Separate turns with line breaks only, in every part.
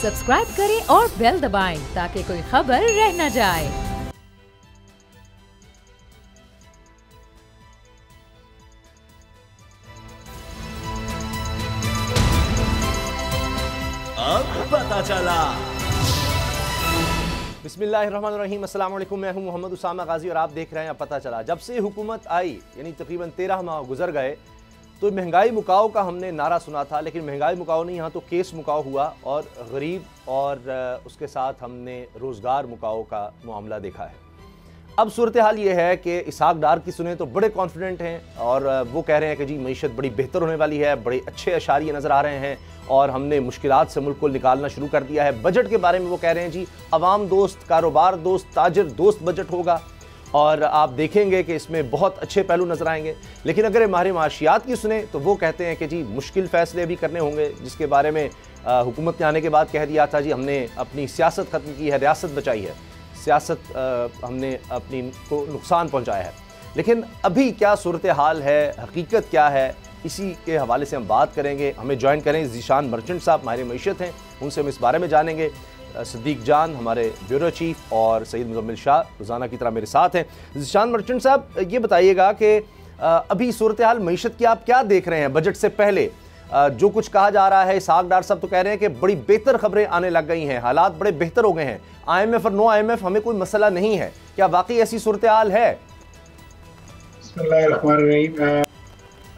Subscribe करें और bell दबाएं ताकि कोई खबर रह न जाए।
अब पता चला। बिस्मिल्लाहिर्रहमानिर्रहीम, अस्सलाम वालेकुम। मैं हूं मोहम्मद उसामा गाजी और आप देख रहे हैं अब पता चला। जब से हुकूमत आई यानी तकरीबन 13 माह गुजर गए तो महंगाई मुकाओ का हमने नारा सुना था, लेकिन महंगाई मुकाओ नहीं, यहाँ तो केस मुकाओ हुआ और गरीब और उसके साथ हमने रोज़गार मुकाओ का मामला देखा है। अब सूरत हाल ये है कि इसहाक डार की सुने तो बड़े कॉन्फिडेंट हैं और वो कह रहे हैं कि जी मईशत बड़ी बेहतर होने वाली है, बड़े अच्छे अशारिये नज़र आ रहे हैं और हमने मुश्किलात से मुल्क को निकालना शुरू कर दिया है। बजट के बारे में वो कह रहे हैं जी अवाम दोस्त, कारोबार दोस्त, ताजर दोस्त बजट होगा और आप देखेंगे कि इसमें बहुत अच्छे पहलू नज़र आएंगे। लेकिन अगर माहिर माशियात की सुने तो वो कहते हैं कि जी मुश्किल फ़ैसले भी करने होंगे, जिसके बारे में हुकूमत ने आने के बाद कह दिया था जी हमने अपनी सियासत ख़त्म की है, रियासत बचाई है, सियासत हमने अपनी को नुकसान पहुँचाया है। लेकिन अभी क्या सूरत हाल है, हकीकत क्या है, इसी के हवाले से हम बात करेंगे। हमें ज्वाइन करें ज़ीशान मर्चेंट साहब, माहिर मईशत हैं, उनसे हम इस बारे में जानेंगे। सिद्दीक जान हमारे ब्यूरो चीफ और सईद मुजम्मिल शाह रोज़ाना की तरह मेरे साथ हैं। ज़ीशान मर्चेंट साहब, ये बताइएगा कि अभी सूरत हाल मईशत की आप क्या देख रहे हैं? बजट से पहले जो कुछ कहा जा रहा है, इसहाक डार साहब तो कह रहे हैं कि बड़ी बेहतर खबरें आने लग गई हैं, हालात बड़े बेहतर हो गए हैं, IMF और नो IMF हमें कोई मसला नहीं है। क्या वाकई ऐसी सूरत हाल है?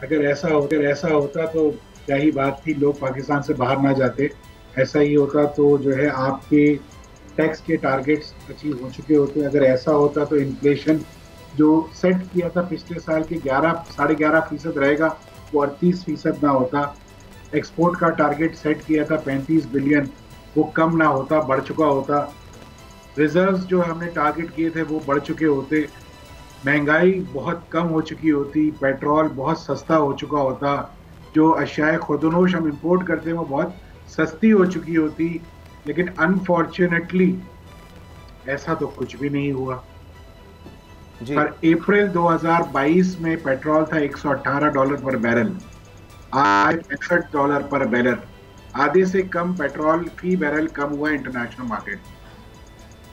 अगर ऐसा होता तो क्या ही बात थी, लोग पाकिस्तान से बाहर ना जाते। ऐसा ही होता तो जो है आपके टैक्स के टारगेट्स अचीव हो चुके होते। अगर ऐसा होता तो इन्फ्लेशन जो सेट किया था पिछले साल के 11.5% रहेगा, वो 38% ना होता। एक्सपोर्ट का टारगेट सेट किया था 35 बिलियन, वो कम ना होता, बढ़ चुका होता। रिजर्व्स जो हमने टारगेट किए थे वो बढ़ चुके होते। महंगाई बहुत कम हो चुकी होती, पेट्रोल बहुत सस्ता हो चुका होता, जो अशियाए खुर्दनोश हम इंपोर्ट करते हैं वो बहुत सस्ती हो चुकी होती। लेकिन अनफॉर्चुनेटली ऐसा तो कुछ भी नहीं हुआ। पर अप्रैल 2022 में पेट्रोल था $118 पर बैरल, आज $65 पर बैरल। आधे से कम पेट्रोल फी बैरल कम हुआ इंटरनेशनल मार्केट।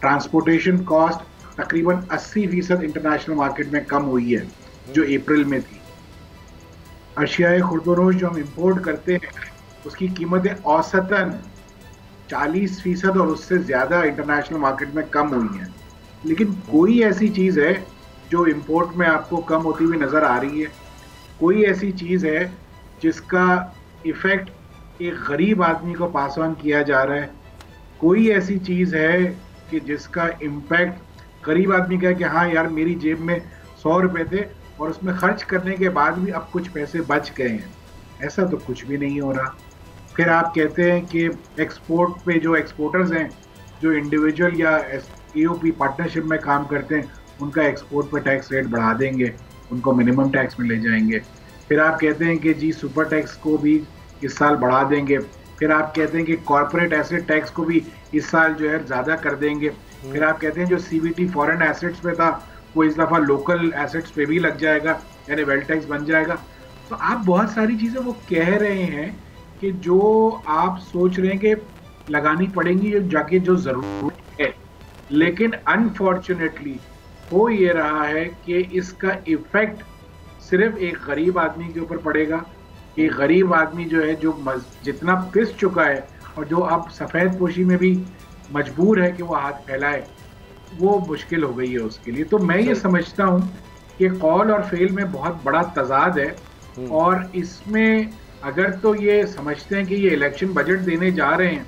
ट्रांसपोर्टेशन कॉस्ट तकरीबन 80% इंटरनेशनल मार्केट में कम हुई है जो अप्रैल में थी। अशियाए खुर्दनोश जो हम इंपोर्ट करते हैं उसकी कीमतें औसतन 40% और उससे ज़्यादा इंटरनेशनल मार्केट में कम हुई हैं। लेकिन कोई ऐसी चीज़ है जो इंपोर्ट में आपको कम होती हुई नज़र आ रही है? कोई ऐसी चीज़ है जिसका इफ़ेक्ट एक गरीब आदमी को पास ऑन किया जा रहा है? कोई ऐसी चीज़ है कि जिसका इम्पैक्ट गरीब आदमी का है कि हाँ यार मेरी जेब में 100 रुपये थे और उसमें खर्च करने के बाद भी अब कुछ पैसे बच गए हैं? ऐसा तो कुछ भी नहीं हो रहा। फिर आप कहते हैं कि एक्सपोर्ट पे जो एक्सपोर्टर्स हैं, जो इंडिविजुअल या EOP पार्टनरशिप में काम करते हैं, उनका एक्सपोर्ट पे टैक्स रेट बढ़ा देंगे, उनको मिनिमम टैक्स में ले जाएंगे। फिर आप कहते हैं कि जी सुपर टैक्स को भी इस साल बढ़ा देंगे। फिर आप कहते हैं कि कॉर्पोरेट एसेट टैक्स को भी इस साल जो है ज़्यादा कर देंगे। फिर आप कहते हैं जो CBT फॉरेन एसेट्स पे था वो इस दफ़ा लोकल एसेट्स पे भी लग जाएगा, यानी वेल्थ टैक्स बन जाएगा। तो आप बहुत सारी चीज़ें वो कह रहे हैं कि जो आप सोच रहे हैं कि लगानी पड़ेंगी, जो जाके जो ज़रूरी है। लेकिन अनफॉर्चुनेटली हो ये रहा है कि इसका इफ़ेक्ट सिर्फ एक गरीब आदमी के ऊपर पड़ेगा। एक गरीब आदमी जो है, जो जितना पिस चुका है और जो अब सफ़ेद पोशी में भी मजबूर है कि वो हाथ फैलाए, वो मुश्किल हो गई है उसके लिए। तो मैं ये समझता हूँ कि कौल और फेल में बहुत बड़ा तजाद है और इसमें अगर तो ये समझते हैं कि ये इलेक्शन बजट देने जा रहे हैं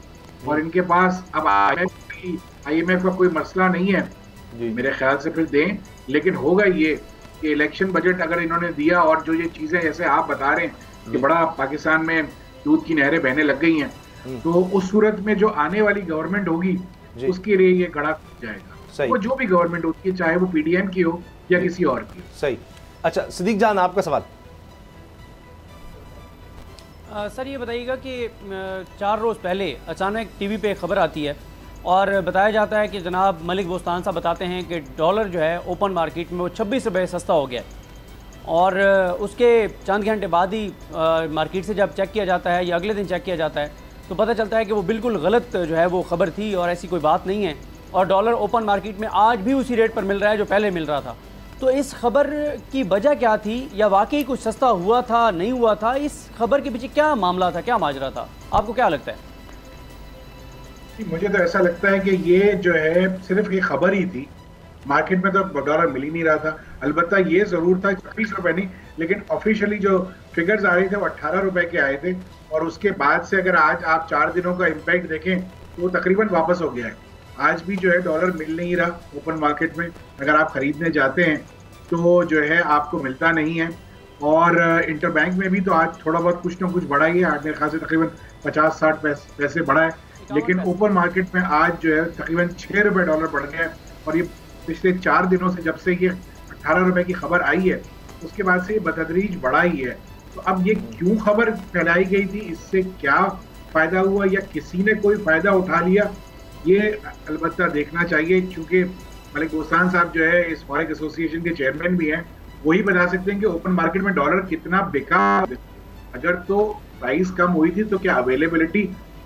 और इनके पास अब IMF का कोई मसला नहीं है, मेरे ख्याल से फिर दें। लेकिन होगा ये कि इलेक्शन बजट अगर इन्होंने दिया और जो ये चीज़ें जैसे आप बता रहे हैं कि बड़ा पाकिस्तान में दूध की नहरें बहने लग गई हैं, तो उस सूरत में जो आने वाली गवर्नमेंट होगी उसके लिए ये गड़ा जाएगा। वो जो भी गवर्नमेंट होती है, चाहे वो PDM की हो या किसी और की।
सही। अच्छा सिद्दीक जान, आपका सवाल।
सर ये बताइएगा कि 4 रोज़ पहले अचानक TV पे खबर आती है और बताया जाता है कि जनाब मलिक बोस्तान साहब बताते हैं कि डॉलर जो है ओपन मार्केट में वो 26 रुपये सस्ता हो गया और उसके चंद घंटे बाद ही मार्केट से जब चेक किया जाता है या अगले दिन चेक किया जाता है तो पता चलता है कि वो बिल्कुल गलत जो है वो खबर थी और ऐसी कोई बात नहीं है, और डॉलर ओपन मार्केट में आज भी उसी रेट पर मिल रहा है जो पहले मिल रहा था। तो इस खबर की वजह क्या थी, या वाकई कुछ सस्ता हुआ था, नहीं हुआ था? इस खबर के पीछे क्या मामला था, क्या माजरा था, आपको क्या लगता है?
मुझे तो ऐसा लगता है कि ये जो है सिर्फ ये खबर ही थी, मार्केट में तो डॉलर मिल ही नहीं रहा था। अलबत्ता ये जरूर था 26 रुपए नहीं, लेकिन ऑफिशियली जो फिगर्स आ रहे थे वो 18 रुपए के आए थे, और उसके बाद से अगर आज आप 4 दिनों का इम्पैक्ट देखें तो वो तकरीबन वापस हो गया है। आज भी जो है डॉलर मिल नहीं रहा ओपन मार्केट में, अगर आप खरीदने जाते हैं तो जो है आपको मिलता नहीं है। और इंटरबैंक में भी तो आज थोड़ा बहुत कुछ ना कुछ बढ़ा ही है, आज मेरे ख्याल से तकरीबन 50-60 पैसे बढ़ा है, लेकिन ओपन मार्केट में आज जो है तकरीबन 6 रुपए डॉलर बढ़ गया है। और ये पिछले 4 दिनों से, जब से ये 18 रुपए की खबर आई है, उसके बाद से ये बतदरीज बढ़ा ही है। तो अब ये क्यों खबर फैलाई गई थी, इससे क्या फायदा हुआ, या किसी ने कोई फायदा उठा लिया, ये अलबत्ता देखना चाहिए। क्योंकि मलिक बोस्तान साहब जो है इस फॉरेक्स एसोसिएशन के चेयरमैन भी हैं, वही बता सकते हैं कि ओपन मार्केट में डॉलर कितना बिका। अगर तो प्राइस कम हुई थी तो क्या अवेलेबिलिटी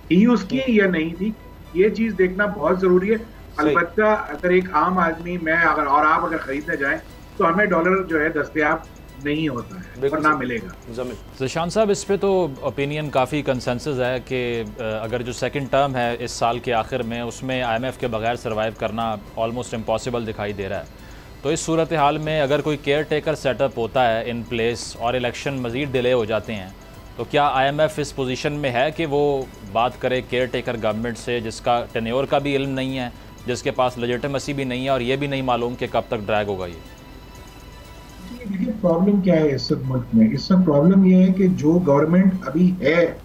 थी उसकी या नहीं थी, ये चीज देखना बहुत जरूरी है। अलबत्ता अगर एक आम आदमी, मैं अगर और आप अगर खरीदने जाएं तो हमें डॉलर जो है दस्तयाब नहीं होता है और ना मिलेगा।
ज़ीशान साहब, इस पे तो ओपिनियन काफ़ी कंसेंसस है कि अगर जो सेकंड टर्म है इस साल के आखिर में, उसमें IMF के बगैर सर्वाइव करना ऑलमोस्ट इम्पॉसिबल दिखाई दे रहा है। तो इस सूरत हाल में अगर कोई केयर टेकर सेटअप होता है इन प्लेस और इलेक्शन मज़ीद डिले हो जाते हैं, तो क्या IMF इस पोजीशन में है कि वो बात करे केयर टेकर गवर्नमेंट से, जिसका टेन्योर का भी इल्म नहीं है, जिसके पास लेजिटिमेसी भी नहीं है, और ये भी नहीं मालूम कि कब तक ड्रैग होगा ये?
देखिए प्रॉब्लम क्या है इस वक्त मुल्क में, इस वक्त प्रॉब्लम ये है कि जो गवर्नमेंट अभी है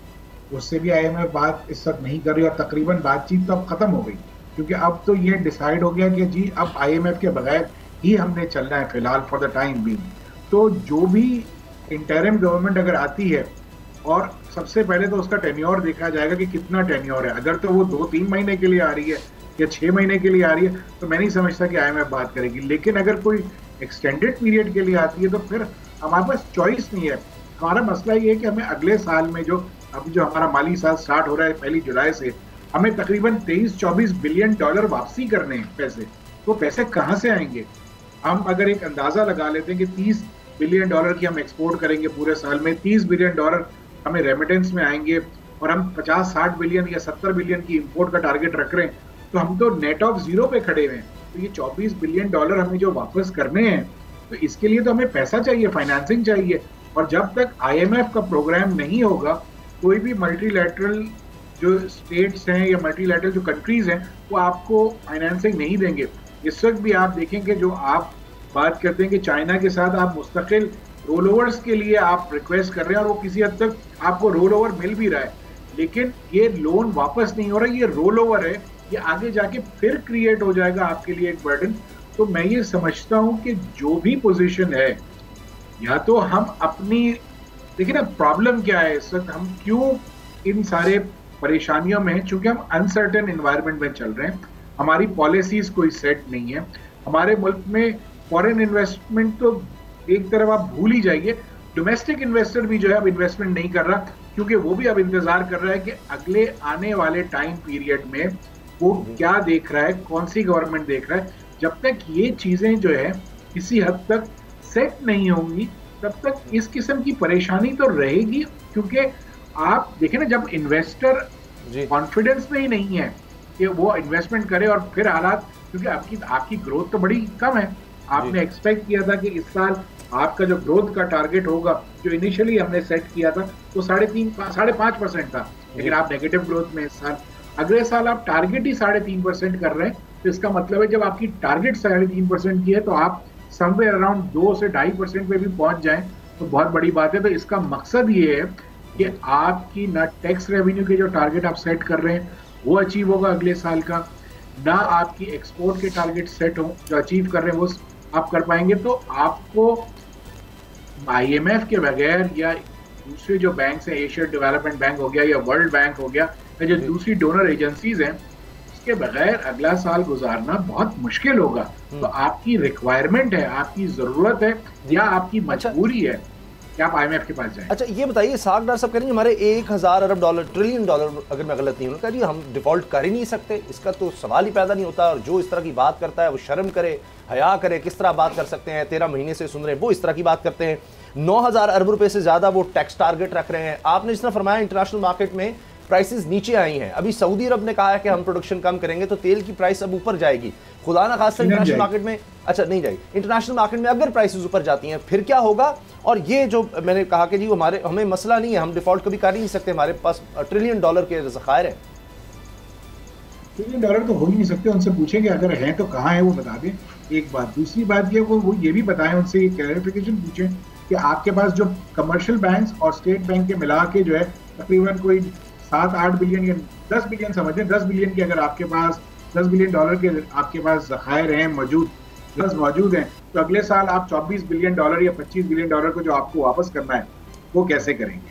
उससे भी IMF बात इस वक्त नहीं कर रही, और तकरीबन बातचीत तो अब खत्म हो गई, क्योंकि अब तो ये डिसाइड हो गया कि जी अब IMF के बगैर ही हमने चलना है फिलहाल फॉर द टाइम बीइंग। तो जो भी इंटरिम गवर्नमेंट अगर आती है, और सबसे पहले तो उसका टेन्योर देखा जाएगा कि कितना टेन्योर है। अगर तो वो 2-3 महीने के लिए आ रही है या 6 महीने के लिए आ रही है तो मैं नहीं समझता कि IMF बात करेगी। लेकिन अगर कोई एक्सटेंडेड पीरियड के लिए आती है तो फिर हमारे पास चॉइस नहीं है। हमारा मसला ये है कि हमें अगले साल में जो हमारा माली साल स्टार्ट हो रहा है 1 जुलाई से, हमें तकरीबन 23-24 बिलियन डॉलर वापसी करने हैं पैसे। तो पैसे कहाँ से आएंगे? हम अगर एक अंदाजा लगा लेते हैं कि 30 बिलियन डॉलर की हम एक्सपोर्ट करेंगे पूरे साल में, 30 बिलियन डॉलर हमें रेमिटेंस में आएंगे, और हम 50-60 बिलियन या 70 बिलियन की इंपोर्ट का टारगेट रख रहे हैं, तो हम तो नेट ऑफ जीरो पे खड़े हुए हैं। तो ये 24 बिलियन डॉलर हमें जो वापस करने हैं, तो इसके लिए तो हमें पैसा चाहिए, फाइनेंसिंग चाहिए। और जब तक IMF का प्रोग्राम नहीं होगा, कोई भी मल्टीलैटरल जो स्टेट्स हैं या मल्टीलैटरल जो कंट्रीज हैं वो आपको फाइनेंसिंग नहीं देंगे। इस वक्त भी आप देखेंगे, जो आप बात करते हैं कि चाइना के साथ आप मुस्तकिल रोल ओवर्स के लिए आप रिक्वेस्ट कर रहे हैं, और वो किसी हद तक आपको रोल ओवर मिल भी रहा है, लेकिन ये लोन वापस नहीं हो रहा, ये रोल ओवर है, ये आगे जाके फिर क्रिएट हो जाएगा आपके लिए एक बर्डन। तो मैं ये समझता हूं कि जो भी पोजीशन है, या तो हम अपनी, देखिए ना प्रॉब्लम क्या है इस वक्त, हम क्यों इन सारे परेशानियों में हैं, चूंकि हम अनसर्टेन एनवायरनमेंट में चल रहे हैं, हमारी पॉलिसीज कोई सेट नहीं है, हमारे मुल्क में फॉरेन इन्वेस्टमेंट तो एक तरफ आप भूल ही जाइए, डोमेस्टिक इन्वेस्टर भी जो है अब इन्वेस्टमेंट नहीं कर रहा, क्योंकि वो भी अब इंतजार कर रहा है कि अगले आने वाले टाइम पीरियड में वो क्या देख रहा है, कौन सी गवर्नमेंट देख रहा है। जब तक ये चीजें जो है किसी हद तक सेट नहीं होंगी, तब तक इस किस्म की परेशानी तो रहेगी। क्योंकि आप देखें ना, जब इन्वेस्टर कॉन्फिडेंस में ही नहीं है कि वो इन्वेस्टमेंट करे, और फिर हालात, क्योंकि आपकी ग्रोथ तो बड़ी कम है, आपने एक्सपेक्ट किया था कि इस साल आपका जो ग्रोथ का टारगेट होगा, जो इनिशियली हमने सेट किया था, वो 3.5% था, लेकिन आप नेगेटिव ग्रोथ में इस साल, अगले साल आप टारगेट ही 3.5% कर रहे हैं। तो इसका मतलब है जब आपकी टारगेट 3.5% की है, तो आप समवेयर अराउंड 2 से 2.5% पे भी पहुंच जाएं तो बहुत बड़ी बात है। तो इसका मकसद ये है कि आपकी ना टैक्स रेवेन्यू के जो टारगेट आप सेट कर रहे हैं वो अचीव होगा अगले साल का, ना आपकी एक्सपोर्ट के टारगेट सेट हो जो अचीव कर रहे हैं वो आप कर पाएंगे। तो आपको IMF के बगैर या दूसरे जो बैंक हैं, एशिया डेवलपमेंट बैंक हो गया या वर्ल्ड बैंक हो गया, या जो दूसरी डोनर एजेंसीज हैं, उसके बगैर अगला साल गुजारना बहुत मुश्किल होगा। तो आपकी रिक्वायरमेंट है, आपकी जरूरत है, या आपकी मजबूरी है कि आप IMF के पास जाएं।
अच्छा ये बताइए, साग डार सब करेंगे हमारे 1000 अरब डॉलर, ट्रिलियन डॉलर अगर मैं गलत नहीं हूँ, उन्होंने कहा जी हम डिफॉल्ट कर ही नहीं सकते, इसका तो सवाल ही पैदा नहीं होता, और जो इस तरह की बात करता है वो शर्म करे, हया करे, किस तरह बात कर सकते हैं, 13 महीने से सुन रहे हैं वो इस तरह की बात करते हैं। 9000 अरब रुपए से ज़्यादा वो टैक्स टारगेट रख रहे हैं। आपने जिस तरह फरमाया इंटरनेशनल मार्केट में प्राइसेस नीचे आई हैं, अभी सऊदी अरब ने कहा है कि हम प्रोडक्शन कम करेंगे तो तेल की प्राइस अब ऊपर जाएगी, खुदा ना खास्ता इंटरनेशनल मार्केट में, अच्छा नहीं जाएगी, इंटरनेशनल मार्केट में अगर प्राइसेस ऊपर जाती हैं फिर क्या होगा? और ये जो मैंने कहा कि जी हमें मसला नहीं है, हम डिफॉल्ट कभी कर ही नहीं सकते, हमारे पास ट्रिलियन डॉलर के ज़खायर हैं।
ट्रिलियन डॉलर तो हो ही नहीं सकते, उनसे पूछेंगे अगर हैं तो कहाँ है वो बता दें, एक बात। दूसरी बात ये वो ये भी बताएं, उनसे ये क्लैरिफिकेशन पूछें कि आपके पास जो कमर्शियल बैंक्स और स्टेट बैंक के मिला के जो है तकरीबन कोई 7-8 बिलियन या 10 बिलियन समझ लें, 10 बिलियन के अगर आपके पास 10 बिलियन डॉलर के आपके पास ज़खायर हैं मौजूद हैं, तो अगले साल आप 24 बिलियन डॉलर या 25 बिलियन डॉलर को जो आपको वापस करना है वो कैसे करेंगे?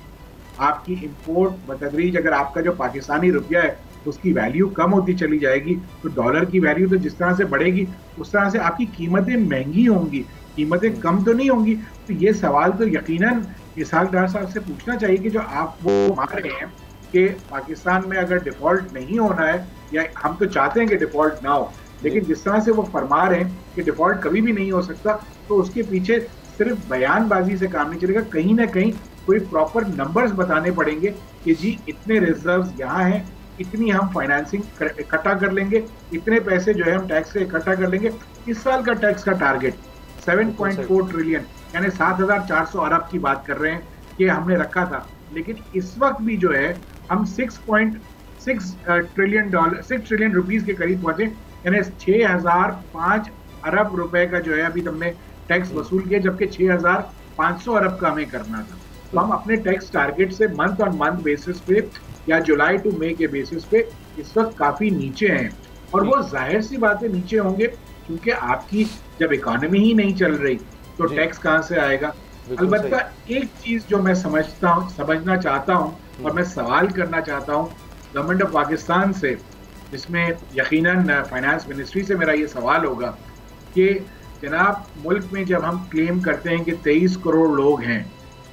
आपकी इंपोर्ट बतदरीज, अगर आपका जो पाकिस्तानी रुपया है उसकी वैल्यू कम होती चली जाएगी तो डॉलर की वैल्यू तो जिस तरह से बढ़ेगी उस तरह से आपकी कीमतें महंगी होंगी, कीमतें कम तो नहीं होंगी। तो ये सवाल तो यकीनन इसहाक डार साहब से पूछना चाहिए कि जो आप वो मान रहे हैं कि पाकिस्तान में अगर डिफॉल्ट नहीं होना है, या हम तो चाहते हैं कि डिफॉल्ट ना हो, लेकिन जिस तरह से वो फरमा रहे हैं कि डिफॉल्ट कभी भी नहीं हो सकता, तो उसके पीछे सिर्फ बयानबाजी से काम नहीं चलेगा, कहीं ना कहीं कोई प्रॉपर नंबर्स बताने पड़ेंगे कि जी इतने रिजर्व्स यहाँ हैं, इतनी हम फाइनेंसिंग इकट्ठा कर लेंगे, इतने पैसे जो है हम टैक्स से इकट्ठा कर लेंगे। इस साल का टैक्स का टारगेट 7.4 ट्रिलियन यानी 7400 अरब की बात कर रहे हैं कि हमने रखा था, लेकिन इस वक्त भी जो है हम 6.6 ट्रिलियन रुपीस के करीब पहुंचे, यानी 6005 अरब रुपए का जो है अभी हमने टैक्स वसूल किया, जबकि 6500 अरब का हमें करना था। तो हम अपने टैक्स टारगेट से मंथ ऑन मंथ बेसिस पे या जुलाई टू मई के बेसिस पे इस वक्त काफी नीचे हैं, और वो जाहिर सी बात है नीचे होंगे क्योंकि आपकी जब इकोनॉमी ही नहीं चल रही तो टैक्स कहां से आएगा। अलबत्ता एक चीज जो मैं समझना चाहता हूं और मैं सवाल करना चाहता हूं गवर्नमेंट ऑफ पाकिस्तान से, जिसमें यकीनन फाइनेंस मिनिस्ट्री से मेरा ये सवाल होगा कि जनाब मुल्क में जब हम क्लेम करते हैं कि 23 करोड़ लोग हैं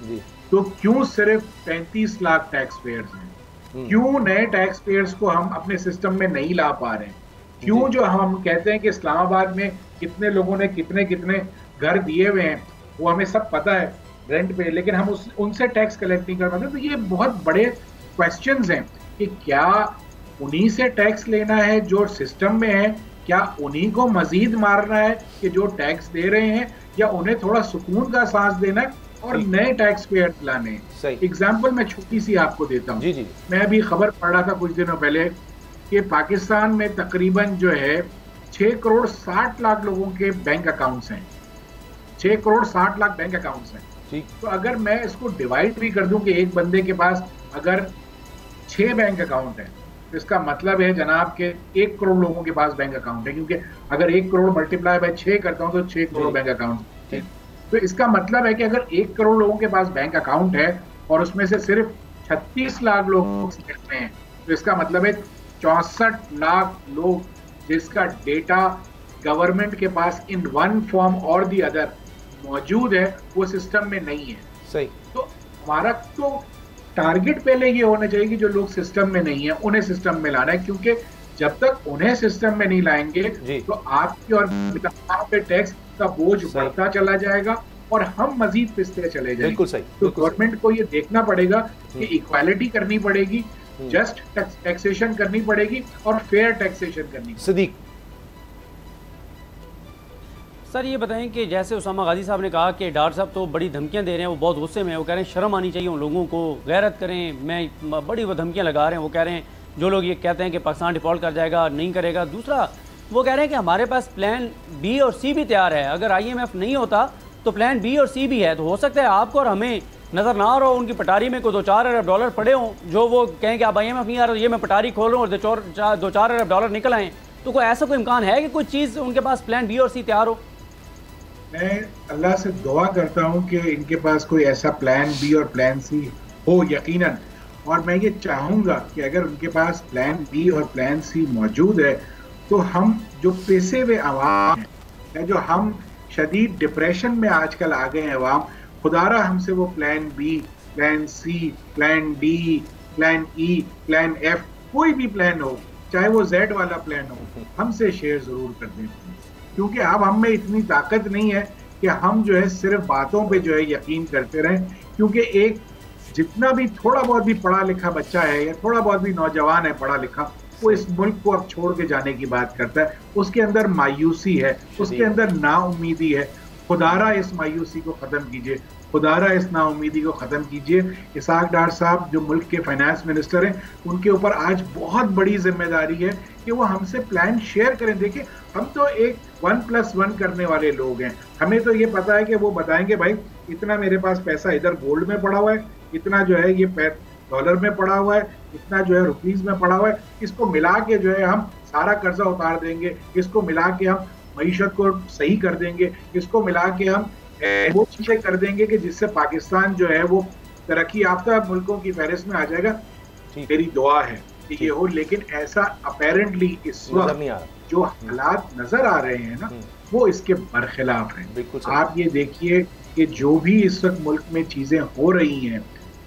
जी,
तो क्यों सिर्फ 35 लाख टैक्स पेयर्स हैं? क्यों नए टैक्स पेयर्स को हम अपने सिस्टम में नहीं ला पा रहे हैं? क्यों जो हम कहते हैं कि इस्लामाबाद में कितने लोगों ने कितने कितने घर दिए हुए हैं वो हमें सब पता है रेंट पे, लेकिन हम उनसे टैक्स कलेक्ट नहीं कर पाते। तो ये बहुत बड़े क्वेश्चंस हैं कि क्या उन्हीं से टैक्स लेना है जो सिस्टम में है, क्या उन्हीं को मजीद मारना है कि जो टैक्स दे रहे हैं, या उन्हें थोड़ा सुकून का सांस देना है और नए टैक्स पेयर लाने हैं। एग्जाम्पल मैं छोटी सी आपको देता हूँ। मैं अभी खबर पढ़ रहा था कुछ दिनों पहले कि पाकिस्तान में तकरीबन जो है 6 करोड़ 60 लाख लोगों के बैंक अकाउंट्स हैं, 6 करोड़ 60 लाख बैंक अकाउंट्स हैं। तो अगर मैं इसको डिवाइड भी कर दूं कि एक बंदे के पास अगर 6 बैंक अकाउंट है तो इसका मतलब है जनाब के 1 करोड़ लोगों के पास बैंक अकाउंट है, क्योंकि अगर 1 करोड़ मल्टीप्लाई बाय 6 करता हूं तो 6 करोड़ बैंक अकाउंट है। तो इसका मतलब है कि अगर 1 करोड़ लोगों के पास बैंक अकाउंट है और उसमें से सिर्फ 36 लाख लोग में हैं, तो इसका मतलब है 64 लाख लोग जिसका डेटा गवर्नमेंट के पास इन वन फॉर्म और दी अदर मौजूद है, वो सिस्टम में नहीं है।
सही।
तो हमारा तो टारगेट पहले ये होना चाहिए कि जो लोग सिस्टम में नहीं है उन्हें सिस्टम में लाना है, क्योंकि जब तक उन्हें सिस्टम में नहीं लाएंगे तो आपकी और पे टैक्स का बोझ बढ़ता चला जाएगा और हम मजीद पिसते चले जाएंगे।
बिल्कुल सही।
तो गवर्नमेंट को ये देखना पड़ेगा कि इक्वालिटी करनी पड़ेगी, जस्ट टैक्सेशन करनी पड़ेगी और फेयर टैक्सेशन करनी पड़ेगी।
सिद्दीक
सर ये बताएं कि जैसे उसामा गाजी साहब ने कहा कि डार साहब तो बड़ी धमकियां दे रहे हैं, वो बहुत गुस्से में है, वो कह रहे हैं शर्म आनी चाहिए उन लोगों को, गैरत करें, मैं बड़ी वो धमकियां लगा रहे हैं। वो कह रहे हैं जो लोग ये कहते हैं कि पाकिस्तान डिफॉल्ट कर जाएगा, नहीं करेगा। दूसरा वो कह रहे हैं कि हमारे पास प्लान बी और सी भी तैयार है, अगर IMF नहीं होता तो प्लान बी और सी भी है। तो हो सकता है आपको और हमें नज़र ना आ रहा हो, उनकी पटारी में कोई 2-4 अरब डॉलर पड़े हों, जो वो कहें कि अब IMF नहीं आ रहा, ये मैं पटारी खोल रहा हूँ और 2-4 अरब डॉलर निकल आएँ। तो कोई ऐसा कोई इम्कान है कि कोई चीज़ उनके पास प्लान बी और सी तैयार हो?
मैं अल्लाह से दुआ करता हूं कि इनके पास कोई ऐसा प्लान बी और प्लान सी हो यकीनन, और मैं ये चाहूँगा कि अगर उनके पास प्लान बी और प्लान सी मौजूद है तो हम जो पिसे हुए अवाम हैं, जो हम शदीद डिप्रेशन में आजकल आ गए हैं अवाम, खुदारा हमसे वो plan B, plan C, plan D, plan E, plan F, कोई भी प्लान हो, चाहे वो जेड वाला प्लान हो, हमसे शेयर जरूर कर दें, क्योंकि अब हम में इतनी ताकत नहीं है कि हम जो है सिर्फ बातों पे जो है यकीन करते रहें। क्योंकि एक जितना भी थोड़ा बहुत भी पढ़ा लिखा बच्चा है या थोड़ा बहुत भी नौजवान है पढ़ा लिखा, वो इस मुल्क को अब छोड़ के जाने की बात करता है। उसके अंदर मायूसी है, उसके अंदर नाउमीदी है। खुदारा इस मायूसी को खत्म कीजिए, खुदारा इस नाउमीदी को खत्म कीजिए। इसाक डार साहब जो मुल्क के फाइनेंस मिनिस्टर हैं, उनके ऊपर आज बहुत बड़ी जिम्मेदारी है कि वो हमसे प्लान शेयर करें। देखिए, हम तो एक 1+1 करने वाले लोग हैं। हमें तो ये पता है कि वो बताएंगे भाई इतना मेरे पास पैसा इधर गोल्ड में पड़ा हुआ है, इतना जो है ये डॉलर में पड़ा हुआ है, इतना जो है रुपीज में पड़ा हुआ है, इसको मिला के जो है हम सारा कर्जा उतार देंगे, इसको मिला के हम मईशत को सही कर देंगे, इसको मिला के हम वो चीजें कर देंगे कि जिससे पाकिस्तान जो है वो तरक्की याफ्ता मुल्कों की फहरिस्त में आ जाएगा। मेरी दुआ है कि ये हो, लेकिन ऐसा अपेरेंटली इस वक्त जो हालात नजर आ रहे हैं ना, वो इसके बरखिलाफ हैं। आप ये देखिए कि जो भी इस वक्त मुल्क में चीजें हो रही हैं,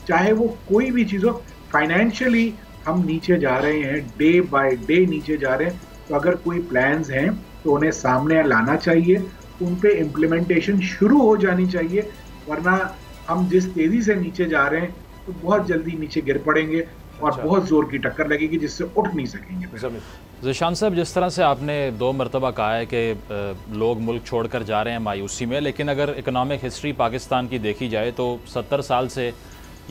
चाहे वो कोई भी चीज हो, फाइनेंशियली हम नीचे जा रहे हैं, डे बाय डे नीचे जा रहे हैं। तो अगर कोई प्लान्स हैं तो उन्हें सामने लाना चाहिए, उन पे इम्प्लीमेंटेशन शुरू हो जानी चाहिए, वरना हम जिस तेजी से नीचे जा रहे हैं तो बहुत जल्दी नीचे गिर पड़ेंगे और बहुत जोर की टक्कर लगेगी जिससे उठ नहीं सकेंगे।
ज़ीशान साहब, जिस तरह से आपने 2 मरतबा कहा है कि लोग मुल्क छोड़कर जा रहे हैं मायूसी में, लेकिन अगर इकनॉमिक हिस्ट्री पाकिस्तान की देखी जाए तो 70 साल से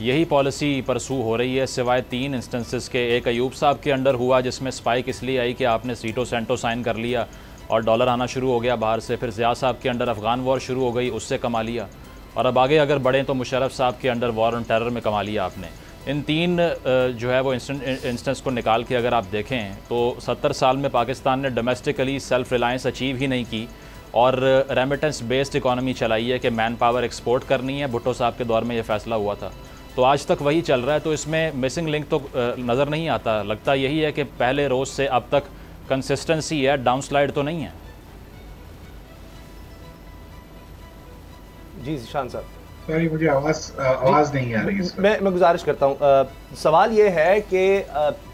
यही पॉलिसी परसू हो रही है, सिवाय 3 इंस्टेंसेस के। एक अयूब साहब के अंडर हुआ जिसमें स्पाइक इसलिए आई कि आपने सीटो सेंटो साइन कर लिया और डॉलर आना शुरू हो गया बाहर से। फिर ज़िया साहब के अंडर अफ़गान वॉर शुरू हो गई, उससे कमा लिया, और अब आगे अगर बढ़ें तो मुशर्रफ साहब के अंडर वॉर ऑन टेरर में कमा लिया आपने। इन 3 जो है वो इंस्टेंस को निकाल के अगर आप देखें तो 70 साल में पाकिस्तान ने डोमेस्टिकली सेल्फ रिलायंस अचीव ही नहीं की और रेमिटेंस बेस्ड इकॉनमी चलाई है कि मैन पावर एक्सपोर्ट करनी है। भुट्टो साहब के दौर में ये फैसला हुआ था, तो आज तक वही चल रहा है। तो इसमें मिसिंग लिंक तो नज़र नहीं आता। लगता यही है कि पहले रोज़ से अब तक कंसिस्टेंसी है, डाउनस्लाइड तो नहीं है।
जी ज़ीशान साहब,
सॉरी मुझे आवाज़ नहीं आ रही है।
मैं गुजारिश करता हूँ। सवाल ये है कि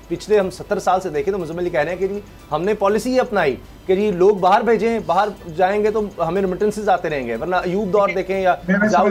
पिछले हम 70 साल से देखें तो मुजम्मिल कह रहे हैं कि जी हमने पॉलिसी अपनाई कि जी लोग बाहर भेजें, बाहर जाएंगे तो हमें रेमिटेंसेस आते रहेंगे, वरना अयूब दौर देखें या
मैं उसामा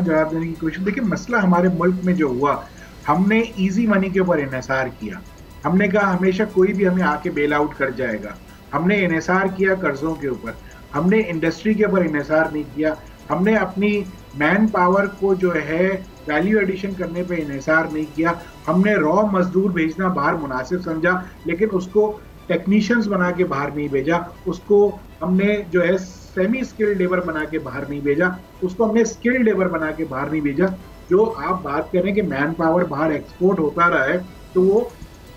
जवाब देने की कोशिश। देखिए, मसला हमारे मुल्क में जो हुआ, हमने इजी मनी के ऊपर इन्हिसार किया। हमने कहा हमेशा कोई भी हमें आके बेल आउट कर जाएगा। हमने इन्हिसार किया कर्जों के ऊपर, हमने इंडस्ट्री के ऊपर इन्हिसार नहीं किया। हमने अपनी मैन पावर को जो है वैल्यू एडिशन करने पे इन्हिसार नहीं किया। हमने रॉ मजदूर भेजना बाहर मुनासिब समझा, लेकिन उसको टेक्नीशियंस बना के बाहर नहीं भेजा। उसको हमने जो है सेमी स्किल्ड लेबर बना के बाहर नहीं भेजा, उसको हमने स्किल्ड लेबर बना के बाहर नहीं भेजा। जो आप बात करें कि मैन पावर बाहर एक्सपोर्ट होता रहा है, तो वो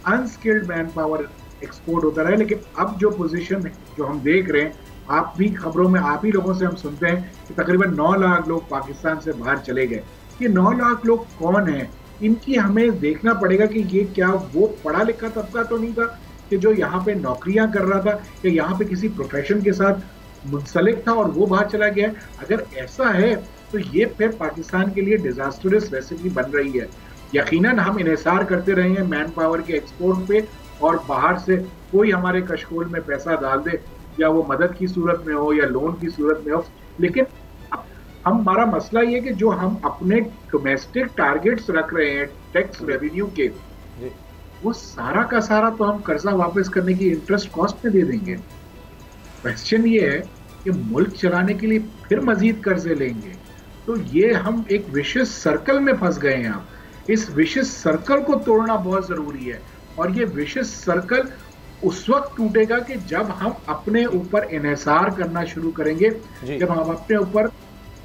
अनस्किल्ड मैन पावर एक्सपोर्ट होता रहा है। लेकिन अब जो पोजीशन जो हम देख रहे हैं, आप भी खबरों में आप ही लोगों से हम सुनते हैं कि तकरीबन 9 लाख लोग पाकिस्तान से बाहर चले गए। ये 9 लाख लोग कौन हैं? इनकी हमें देखना पड़ेगा कि ये क्या वो पढ़ा लिखा तबका तो नहीं था कि जो यहाँ पे नौकरियां कर रहा था या यहाँ पे किसी प्रोफेशन के साथ मुंसलिक था और वो बाहर चला गया? अगर ऐसा है तो ये फिर पाकिस्तान के लिए डिजास्टरस रेसिपी बन रही है। यकीनन हम इन्हिसार करते रहे हैं मैन पावर के एक्सपोर्ट पे, और बाहर से कोई हमारे कशकोल में पैसा डाल दे, या वो मदद की सूरत में हो या लोन की सूरत में हो। लेकिन हमारा मसला ये कि जो हम अपने डोमेस्टिक टारगेट्स रख रहे हैं टैक्स रेवेन्यू के, वो सारा का सारा तो हम कर्जा वापस करने की इंटरेस्ट कॉस्ट में दे देंगे। क्वेश्चन ये है कि मुल्क चलाने के लिए फिर मजीद कर्जे लेंगे, तो ये हम एक विशियस सर्कल में फंस गए हैं। आप इस विशियस सर्कल को तोड़ना बहुत जरूरी है, और ये विशियस सर्कल उस वक्त टूटेगा कि जब हम अपने ऊपर इन्हिसार करना शुरू करेंगे, जब हम अपने ऊपर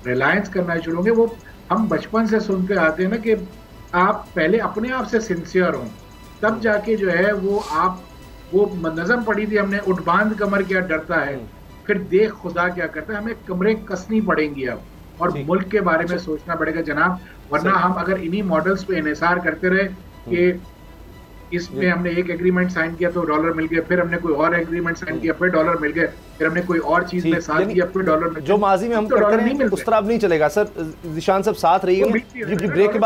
रिलायंस करना शुरू होंगे। वो हम बचपन से सुनते आते हैं ना कि आप पहले अपने आप से सिंसियर हो, तब जाके जो है वो नज़म पड़ी थी हमने, उठ बांध कमर क्या डरता है, फिर देख खुदा क्या करता है। हमें कमरे कसनी पड़ेंगी अब, और मुल्क के बारे में सोचना पड़ेगा जनाब, वरना हम अगर इन्हीं मॉडल्स पे इन्हिसार करते रहे कि इसमें हमने एक एग्रीमेंट साइन किया तो डॉलर मिल गया, फिर हमने कोई और एग्रीमेंट साइन किया फिर डॉलर मिल गए, फिर हमने कोई और चीज में साथ दिया फिर डॉलर मिल गया।
जो माजी में हम करते हैं उस तरह अब नहीं चलेगा सर। जिशान साहब साथ रहिएगा,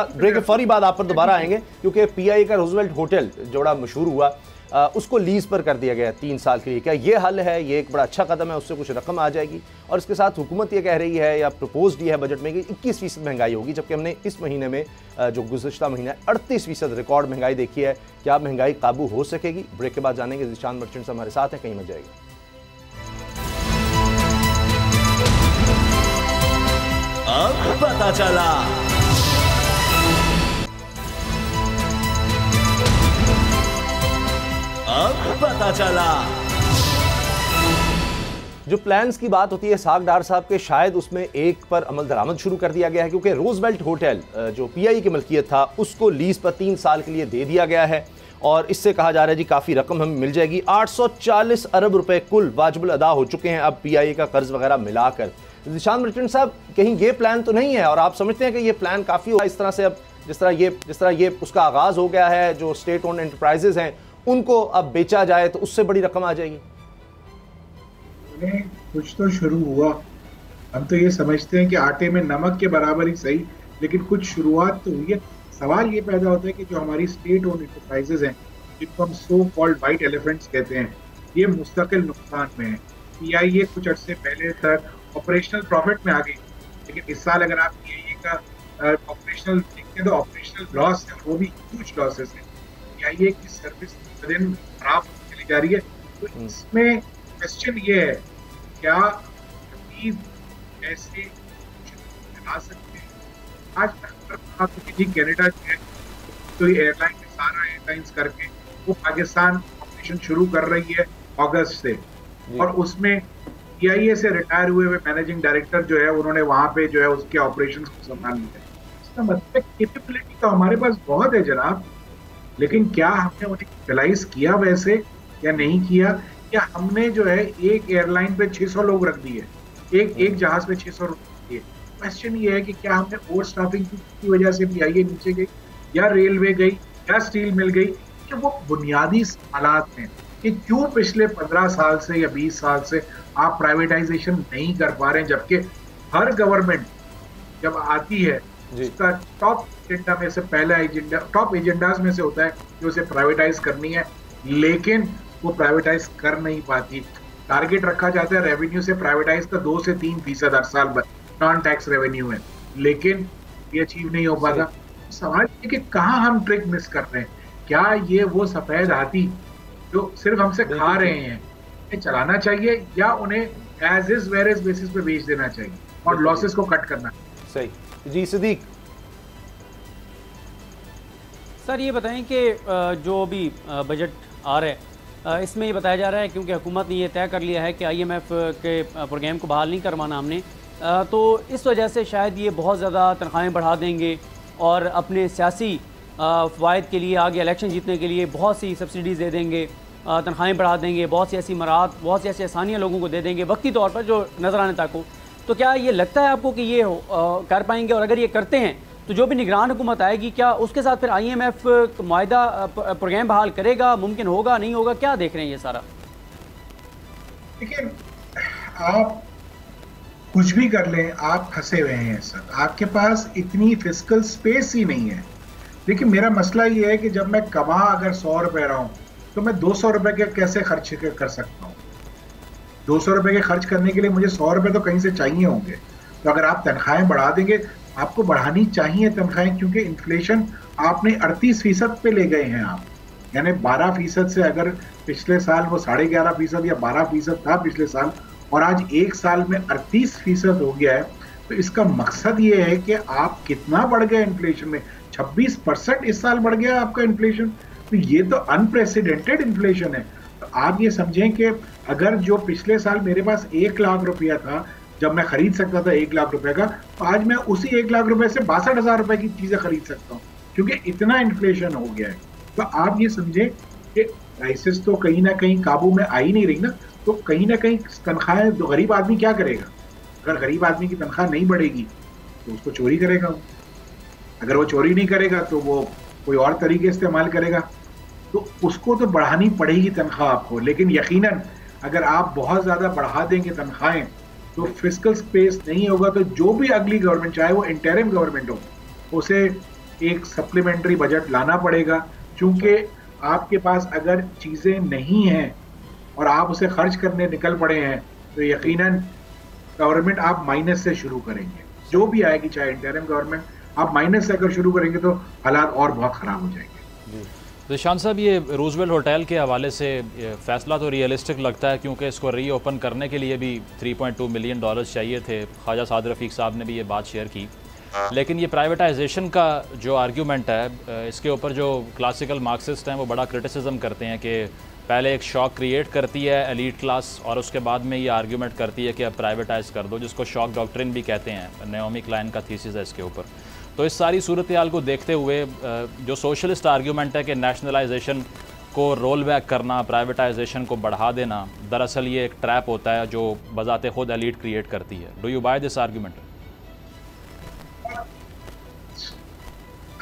ब्रेक के फौरी बाद आप पर दोबारा आएंगे, क्योंकि पीआईए का रूजवेल्ट होटल जो बड़ा मशहूर हुआ उसको लीज पर कर दिया गया 3 साल के लिए। क्या ये हल है? ये एक बड़ा अच्छा कदम है, उससे कुछ रकम आ जाएगी। और इसके साथ हुकूमत ये कह रही है या प्रपोज्ड ये है बजट में कि 21% महंगाई होगी, जबकि हमने इस महीने में जो गुज़श्ता महीना 38% रिकॉर्ड महंगाई देखी है। क्या महंगाई काबू हो सकेगी? ब्रेक के बाद जानेंगे। ज़ीशान मर्चेंट्स हमारे साथ हैं, कहीं मत जाएगी।
अब पता चला। अब पता चला।
जो प्लान्स की बात होती है साग डार साहब के, शायद उसमें एक पर अमल दरामद शुरू कर दिया गया है, क्योंकि रोजवेल्ट होटल जो पीआई की मलकियत था उसको लीज पर 3 साल के लिए दे दिया गया है और इससे कहा जा रहा है जी काफ़ी रकम हमें मिल जाएगी। 840 अरब रुपए कुल वाजिबुल अदा हो चुके हैं अब पीआई का कर्ज वगैरह मिलाकर। ज़ीशान मर्चेंट साहब, कहीं ये प्लान तो नहीं है और आप समझते हैं कि ये प्लान काफ़ी होगा इस तरह से? अब जिस तरह ये उसका आगाज़ हो गया है, जो स्टेट ओन्ड एंटरप्राइजेज हैं उनको अब बेचा जाए तो उससे बड़ी रकम आ जाएगी।
कुछ तो शुरू हुआ, हम तो ये समझते हैं कि आटे में नमक के बराबर ही सही, लेकिन कुछ शुरुआत तो हुई है। सवाल ये पैदा होता है कि जो हमारी स्टेट ओन्ड एंटरप्राइजेज हैं, जिनको हम सो कॉल्ड वाइट एलिफेंट्स कहते हैं, ये मुस्तकिल नुकसान में है। पीआईए कुछ अर्से पहले तक ऑपरेशनल प्रॉफिट में आ गई, लेकिन इस साल अगर आप पीआईए का ऑपरेशनल देखते हैं तो ऑपरेशनल लॉस है, वो भी ह्यूज लॉसेस है। पीआईए की सर्विस दिन खराब चली जा रही है। तो इसमें क्वेश्चन ये है, क्या ऐसे चला सकते हैं? आज कनाडा जो है तो एयरलाइन में सारा एयरलाइंस करके वो पाकिस्तान ऑपरेशन शुरू कर रही है अगस्त से, और उसमें पीआईए से रिटायर हुए मैनेजिंग डायरेक्टर जो है उन्होंने वहां पे जो है उसके ऑपरेशन को संभाल लिया है। इसका मतलब कैपेबिलिटी तो हमारे पास बहुत है जनाब, लेकिन क्या हमने उन्हें यूटिलाइज किया वैसे या नहीं किया? या हमने जो है एक एयरलाइन पे 600 लोग रख दिए, एक जहाज पे 600 लोग रख दिए। क्वेश्चन ये है कि क्या हमने ओवर स्टाफिंग की वजह से पीआईए नीचे गई, या रेलवे गई, या स्टील मिल गई? कि वो बुनियादी हालात हैं कि क्यों पिछले 15 साल से या 20 साल से आप प्राइवेटाइजेशन नहीं कर पा रहे हैं, जबकि हर गवर्नमेंट जब आती है उसका टॉप एजेंडा में से पहला एजेंडा, टॉप एजेंडाज में से होता है कि उसे प्राइवेटाइज करनी है, लेकिन वो प्राइवेटाइज कर नहीं पाती। टारगेट रखा जाता है रेवेन्यू से प्राइवेटाइज का 2 से 3% हर साल नॉन टैक्स रेवेन्यू है, लेकिन ये अचीव नहीं हो पाता। सवाल ये कि कहाँ हम ट्रिक मिस कर रहे हैं? क्या ये वो सफेद हाथी जो सिर्फ हमसे खा रहे हैं चलाना चाहिए, या उन्हें as is where is basis पे बेच देना चाहिए और लॉसेस को कट करना?
सही जी। सिद्दीक
सर, ये बताएं कि जो अभी बजट आ रहा है इसमें ये बताया जा रहा है, क्योंकि हुकूमत ने ये तय कर लिया है कि आईएमएफ के प्रोग्राम को बहाल नहीं करवाना हमने, तो इस वजह से शायद ये बहुत ज़्यादा तनख्वाहें बढ़ा देंगे और अपने सियासी फ़वाइद के लिए, आगे इलेक्शन जीतने के लिए बहुत सी सब्सिडीज़ दे देंगे, तनख्वाहें बढ़ा देंगे, बहुत सी ऐसी मराहत, बहुत सी ऐसी आसानियाँ लोगों को दे देंगे वक्ती तौर पर जो नज़र आने तक हो। तो क्या ये लगता है आपको कि ये कर पाएंगे? और अगर ये करते हैं तो जो भी निगरान हुकूमत आएगी, क्या उसके साथ फिर आईएमएफ मुआहिदा प्रोग्राम बहाल करेगा? मुमकिन होगा, नहीं होगा? क्या देख रहे हैं ये सारा?
देखिए, आप कुछ भी कर लें, आप फंसे हुए हैं सर, आपके पास इतनी फिस्कल स्पेस ही नहीं है। देखिए, मेरा मसला ये है कि जब मैं कमा अगर 100 रुपए रहा हूँ तो मैं 200 रुपए के कैसे खर्च कर सकता हूँ? 200 रुपए के खर्च करने के लिए मुझे 100 रुपए तो कहीं से चाहिए होंगे। तो अगर आप तनख्वाहें बढ़ा देंगे, आपको बढ़ानी चाहिए तनख्वाहें, क्योंकि इन्फ्लेशन आपने 38% पे ले गए हैं आप, यानी 12% से अगर पिछले साल वो 11.5% या 12% था पिछले साल, और आज एक साल में 38% हो गया है, तो इसका मकसद ये है कि आप कितना बढ़ गए इन्फ्लेशन में। 26% इस साल बढ़ गया आपका इन्फ्लेशन, तो ये तो अनप्रेसिडेंटेड इन्फ्लेशन है। तो आप ये समझें कि अगर जो पिछले साल मेरे पास 1 लाख रुपया था, जब मैं खरीद सकता था 1 लाख रुपए का, तो आज मैं उसी 1 लाख रुपए से 62,000 रुपए की चीजें खरीद सकता हूँ, क्योंकि इतना इन्फ्लेशन हो गया है। तो आप ये समझें कि प्राइसेस तो कहीं ना कहीं काबू में आ ही नहीं रही ना, तो कहीं ना कहीं तनख्वाहें, तो गरीब आदमी क्या करेगा? अगर गरीब आदमी की तनख्वाह नहीं बढ़ेगी तो उसको चोरी करेगा वो, अगर वो चोरी नहीं करेगा तो वो कोई और तरीके इस्तेमाल करेगा। तो उसको तो बढ़ानी पड़ेगी तनख्वाह आपको, लेकिन यकीनन अगर आप बहुत ज्यादा बढ़ा देंगे तनख्वाहें तो फिस्कल स्पेस नहीं होगा। तो जो भी अगली गवर्नमेंट, चाहे वो इंटरिम गवर्नमेंट हो, उसे एक सप्लीमेंट्री बजट लाना पड़ेगा, क्योंकि आपके पास अगर चीजें नहीं हैं और आप उसे खर्च करने निकल पड़े हैं तो यकीनन गवर्नमेंट आप माइनस से शुरू करेंगे। जो भी आएगी, चाहे इंटरिम गवर्नमेंट, आप माइनस से अगर शुरू करेंगे तो हालात और बहुत खराब हो जाएंगे।
ज़ीशान साहब, ये रूजवेल्ट होटल के हवाले से फ़ैसला तो रियलिस्टिक लगता है, क्योंकि इसको रीओपन करने के लिए भी $3.2 मिलियन चाहिए थे। ख्वाजा साद रफ़ीक साहब ने भी ये बात शेयर की। लेकिन ये प्राइवेटाइजेशन का जो आर्ग्यूमेंट है, इसके ऊपर जो क्लासिकल मार्क्सिस्ट हैं वो बड़ा क्रिटिसिज्म करते हैं कि पहले एक शॉक क्रिएट करती है एलीट क्लास और उसके बाद में ये आर्ग्यूमेंट करती है कि अब प्राइवेटाइज़ कर दो, जिसको शॉक डॉक्ट्रिन भी कहते हैं। नाओमी क्लाइन का थीसिस है इसके ऊपर। तो इस सारी सूरत हाल को देखते हुए जो सोशलिस्ट आर्ग्यूमेंट है कि नेशनलाइजेशन को रोल बैक करना, प्राइवेटाइजेशन को बढ़ा देना, दरअसल ये एक ट्रैप होता है जो बजाते खुद एलीट क्रिएट करती है। Do you buy this argument?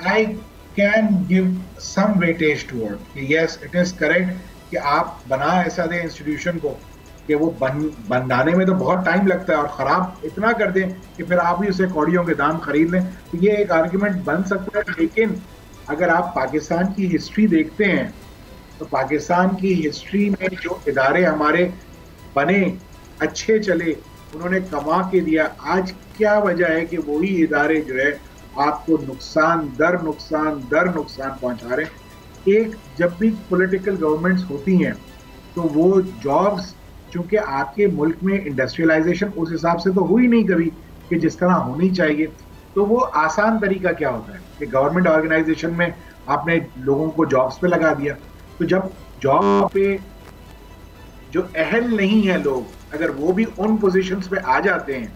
I can give some weightage toward, yes, it is correct कि आप बना ऐसा दें इंस्टीट्यूशन को कि वो बनाने में तो बहुत टाइम लगता है और ख़राब इतना कर दें कि फिर आप ही उसे कौड़ियों के दाम खरीद लें, तो ये एक आर्ग्यूमेंट बन सकता है। लेकिन अगर आप पाकिस्तान की हिस्ट्री देखते हैं तो पाकिस्तान की हिस्ट्री में जो इदारे हमारे बने, अच्छे चले, उन्होंने कमा के दिया, आज क्या वजह है कि वही इदारे जो है आपको नुकसान दर नुकसान पहुंचा रहे हैं। एक जब भी पॉलिटिकल गवर्नमेंट्स होती हैं तो वो जॉब्स, चूंकि आपके मुल्क में इंडस्ट्रियलाइजेशन उस हिसाब से तो हुई नहीं कभी कि जिस तरह होनी चाहिए, तो वो आसान तरीका क्या होता है कि गवर्नमेंट ऑर्गेनाइजेशन में आपने लोगों को जॉब्स पे लगा दिया। तो जब जॉब पे जो अहल नहीं है लोग, अगर वो भी उन पोजीशंस पे आ जाते हैं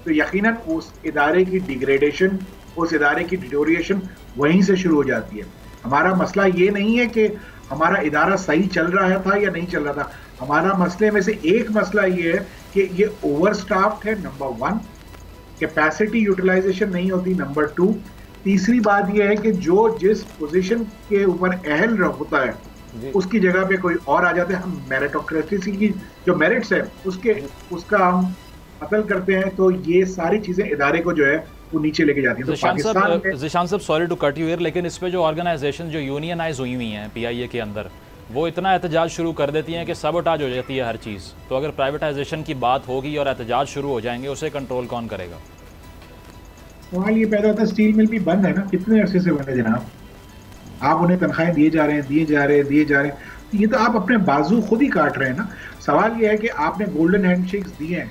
तो यकीनन उस इदारे की डिग्रेडेशन, उस इदारे की डिटोरिएशन वहीं से शुरू हो जाती है। हमारा मसला ये नहीं है कि हमारा इदारा सही चल रहा था या नहीं चल रहा था, हमारा मसले में से एक मसला ये है कि ये ओवर स्टाफ्ड है, नंबर 1, कैपेसिटी यूटिलाइजेशन नहीं होती, नंबर 2, तीसरी बात ये है कि जो जिस पोजीशन के ऊपर अहल होता है उसकी जगह पे कोई और आ जाते हैं। हम मेरिटोक्रेसी की जो मेरिट्स है उसका हम कत्ल करते हैं, तो ये सारी चीजें इदारे को जो है वो नीचे लेके जाती है। तो
Zeeshan sahab, sorry to cut you here, लेकिन इस पे जो ऑर्गेनाइजेशन जो यूनियनाइज हुई हुई हैं PIA के अंदर, वो इतना एहतजाज शुरू कर देती हैं कि सबोटाज हो जाती है हर चीज़। तो अगर प्राइवेटाइजेशन की बात होगी और एहतजाज शुरू हो जाएंगे, उसे कंट्रोल कौन करेगा?
सवाल ये पैदा होता है, स्टील मिल भी बंद है ना, कितने अरसे से बंद है जनाब, आप उन्हें तनख्वाहें दिए जा रहे हैं, ये तो आप अपने बाजू खुद ही काट रहे हैं ना। सवाल ये है कि आपने गोल्डन हैंडशेक्स दिए हैं,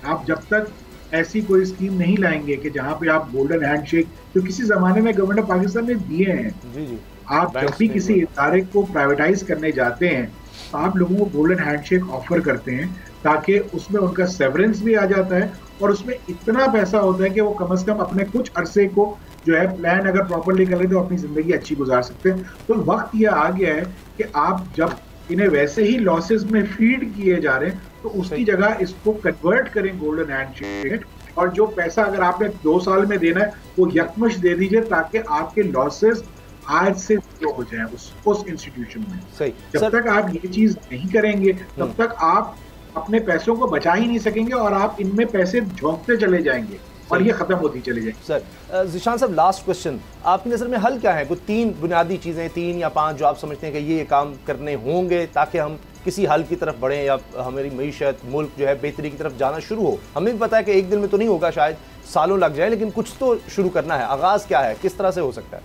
आप जब तक ऐसी कोई स्कीम नहीं लाएंगे कि जहां पे आप गोल्डन हैंडशेक, तो किसी जमाने में गवर्नमेंट ऑफ पाकिस्तान ने दिए हैं। जी। आप जब भी किसी इदारे को प्राइवेटाइज करने जाते हैं तो आप लोगों को गोल्डन हैंडशेक ऑफर करते हैं, ताकि उसमें उनका सेवरेंस भी आ जाता है और उसमें इतना पैसा होता है कि वो कम से कम अपने कुछ अरसे को जो है प्लान अगर प्रॉपरली कर ले तो अपनी जिंदगी अच्छी गुजार सकते हैं। तो वक्त ये आ गया है कि आप जब इन्हें वैसे ही लॉसेस में फीड किए जा रहे हैं तो उसकी जगह इसको कन्वर्ट करें गोल्डन हैंडशेक, और जो पैसा अगर आपने 2 साल में देना है वो यकमुश्त दे दीजिए, ताकि आपके लॉसेस आज से जो हो जाए उस इंस्टीट्यूशन में।
सही।
जब तक आप ये चीज नहीं करेंगे तब तक आप अपने पैसों को बचा ही नहीं सकेंगे और आप इनमें पैसे झोंकते चले जाएंगे और ये खत्म होती चली जाएगी।
सर, ज़ीशान साहब, लास्ट क्वेश्चन, आपकी नज़र में हल क्या है? कुछ 3 बुनियादी चीज़ें, 3 या 5 जो आप समझते हैं कि ये काम करने होंगे ताकि हम किसी हल की तरफ बढ़ें या हमारी मईशत, मुल्क जो है बेहतरी की तरफ जाना शुरू हो? हमें भी पता है कि एक दिन में तो नहीं होगा, शायद सालों लग जाए, लेकिन कुछ तो शुरू करना है। आगाज़ क्या है, किस तरह से हो सकता है?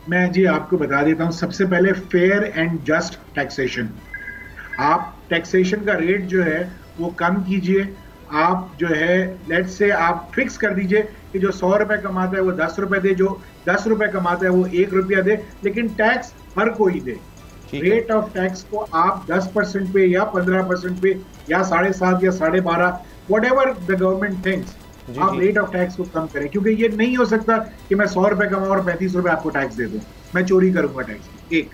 मैं जी आपको बता देता हूँ। सबसे पहले फेयर एंड जस्ट टैक्सेशन। आप टैक्सेशन का रेट जो है वो कम कीजिए। आप जो है लेट्स से आप फिक्स कर दीजिए कि जो 100 रुपए कमाता है वो 10 रुपए दे, जो 10 रुपए कमाता है वो 1 रुपया दे, लेकिन टैक्स हर कोई दे। रेट ऑफ टैक्स को आप 10% पे या 15% पे या 7.5 या 12.5, व्हाटएवर द गवर्नमेंट थिंक्स, आप रेट ऑफ टैक्स को कम करें, क्योंकि ये नहीं हो सकता कि मैं 100 रुपए कमाऊं और 35 रुपए आपको टैक्स दे दूं, मैं चोरी करूंगा टैक्स की। एक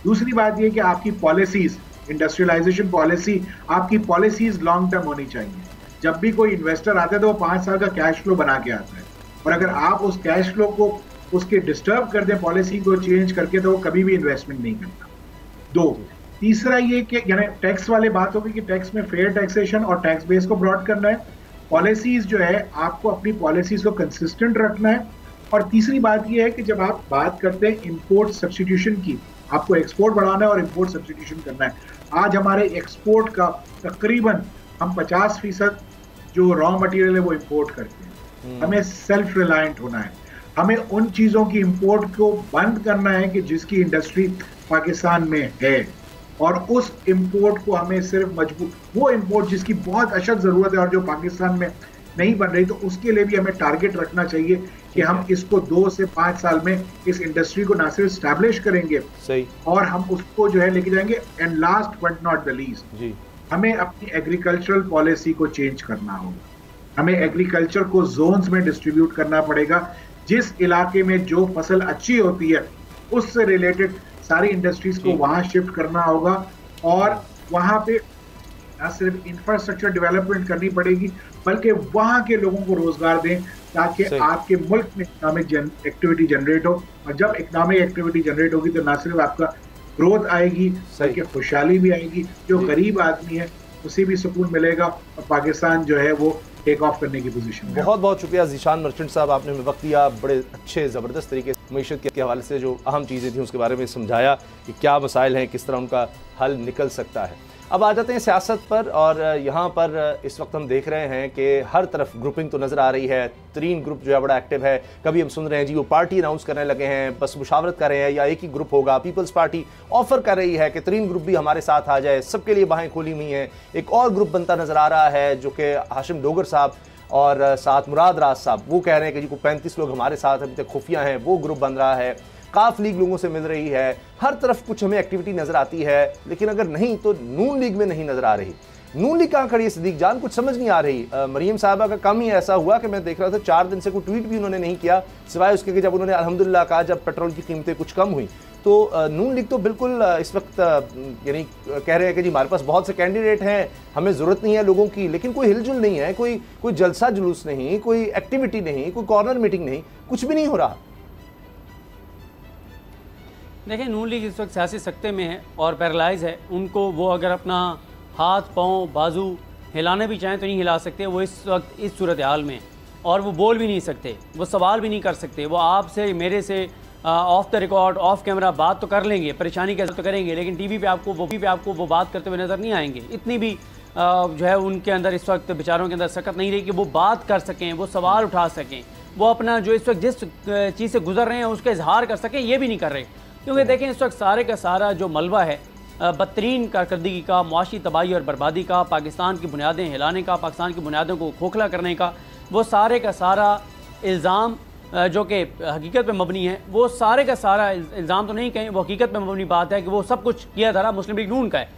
दूसरी बात ये कि आपकी पॉलिसीज, इंडस्ट्रियलाइजेशन पॉलिसी, आपकी पॉलिसीज लॉन्ग टर्म होनी चाहिए। जब भी कोई इन्वेस्टर आता है तो वो 5 साल का कैश फ्लो बना के आता है, और अगर आप उस कैश फ्लो को उसके डिस्टर्ब कर दें पॉलिसी को चेंज करके, तो वो कभी भी इन्वेस्टमेंट नहीं करता। दो, तीसरा ये कि यानी टैक्स वाले बात होगी कि टैक्स में फेयर टैक्सेशन और टैक्स बेस को ब्रॉड करना है। पॉलिसीज जो है आपको अपनी पॉलिसीज को कंसिस्टेंट रखना है। और तीसरी बात ये है कि जब आप बात करते हैं इंपोर्ट सब्स्टिट्यूशन की, आपको एक्सपोर्ट बढ़ाना है और इंपोर्ट सब्स्टिट्यूशन करना है। आज हमारे एक्सपोर्ट का तकरीबन हम 50% जो रॉ मटेरियल है वो इंपोर्ट करते हैं। हमें सेल्फ रिलायंट होना है। हमें उन चीजों की इंपोर्ट को बंद करना है कि जिसकी इंडस्ट्री पाकिस्तान में है, और उस इंपोर्ट को हमें सिर्फ मजबूत, वो इंपोर्ट जिसकी बहुत अशद जरूरत है और जो पाकिस्तान में नहीं बन रही, तो उसके लिए भी हमें टारगेट रखना चाहिए कि हम इसको 2 से 5 साल में इस इंडस्ट्री को ना सिर्फ स्टैब्लिश करेंगे
सही, और
हम उसको जो है लेके जाएंगे। And last but not the least जी, हमें अपनी एग्रीकल्चरल पॉलिसी को चेंज करना होगा। हमें एग्रीकल्चर को जोन्स में डिस्ट्रीब्यूट करना पड़ेगा। जिस इलाके में जो फसल अच्छी होती है उससे रिलेटेड सारी इंडस्ट्रीज को वहां शिफ्ट करना होगा, और वहां पे ना सिर्फ इंफ्रास्ट्रक्चर डेवलपमेंट करनी पड़ेगी बल्कि वहां के लोगों को रोजगार दें, ताकि आपके मुल्क में इकोनॉमिक एक्टिविटी जनरेट हो। और जब इकोनॉमिक एक्टिविटी जनरेट होगी तो ना सिर्फ आपका ग्रोथ आएगी बल्कि खुशहाली भी आएगी। जो गरीब आदमी है उसे भी सुकून मिलेगा और पाकिस्तान जो है वो टेक ऑफ करने की पोजीशन में।
बहुत बहुत शुक्रिया ज़ीशान मर्चेंट साहब, आपने हमें वक्त दिया, बड़े अच्छे ज़बरदस्त तरीके से मईशत के हवाले से जो अहम चीज़ें थी उसके बारे में समझाया कि क्या मसाइल हैं, किस तरह उनका हल निकल सकता है। अब आ जाते हैं सियासत पर, और यहाँ पर इस वक्त हम देख रहे हैं कि हर तरफ ग्रुपिंग तो नज़र आ रही है। तरीन ग्रुप जो है बड़ा एक्टिव है। कभी हम सुन रहे हैं जी वो पार्टी अनाउंस करने लगे हैं, बस मुशावरत कर रहे हैं या एक ही ग्रुप होगा। पीपल्स पार्टी ऑफर कर रही है कि तरीन ग्रुप भी हमारे साथ आ जाए, सबके लिए बाहें खोली हुई हैं। एक और ग्रुप बनता नज़र आ रहा है जो कि हाशिम डोगर साहब और साथ मुराद राज साहब, वो कह रहे हैं कि जी को 35 लोग हमारे साथ अभी तक खुफिया हैं, वो ग्रुप बन रहा है। काफ लीग लोगों से मिल रही है, हर तरफ कुछ हमें एक्टिविटी नजर आती है, लेकिन अगर नहीं तो नून लीग में नहीं नजर आ रही। नून लीग कहाँ खड़ी है सदीक जान, कुछ समझ नहीं आ रही। मरीम साहबा का काम ही ऐसा हुआ कि मैं देख रहा था 4 दिन से कोई ट्वीट भी उन्होंने नहीं किया, सिवाय उसके कि जब उन्होंने अल्हम्दुलिल्लाह कहा जब पेट्रोल की कीमतें कुछ कम हुई। तो नून लीग तो बिल्कुल इस वक्त यानी कह रहे हैं कि जी हमारे पास बहुत से कैंडिडेट हैं, हमें ज़रूरत नहीं है लोगों की, लेकिन कोई हिलजुल नहीं है, कोई जलसा जुलूस नहीं, कोई एक्टिविटी नहीं, कोई कॉर्नर मीटिंग नहीं, कुछ भी नहीं हो रहा।
देखिए, नून लीग इस वक्त सियासी सख्ते में है और पैरालाइज है। उनको वो अगर अपना हाथ पाँव बाजू हिलाने भी चाहें तो नहीं हिला सकते। वो इस वक्त इस सूरत हाल में, और वो बोल भी नहीं सकते, वो सवाल भी नहीं कर सकते। वो आपसे मेरे से of the record of camera बात तो कर लेंगे, परेशानी कैसे तो करेंगे, लेकिन टीवी पे आपको वो बात करते हुए नज़र नहीं आएंगे। इतनी भी जो है उनके अंदर इस वक्त बेचारों के अंदर सकत नहीं रही कि वो बात कर सकें, वो सवाल उठा सकें, वो अपना जो इस वक्त जिस चीज़ से गुजर रहे हैं उसका इजहार कर सकें। ये भी नहीं कर रहे, क्योंकि देखें इस वक्त सारे का सारा जो मलबा है बदतरीन कारकर्दगी का, मुआशी तबाही और बर्बादी का, पाकिस्तान की बुनियादें हिलाने का, पाकिस्तान की बुनियादों को खोखला करने का, वो सारे का सारा इल्ज़ाम जो कि हकीकत पे मबनी है, वो सारे का सारा इल्ज़ाम तो नहीं कहें, वो हकीकत पे मबनी बात है कि वो सब कुछ किया धरा मुस्लिम लीग नून का है।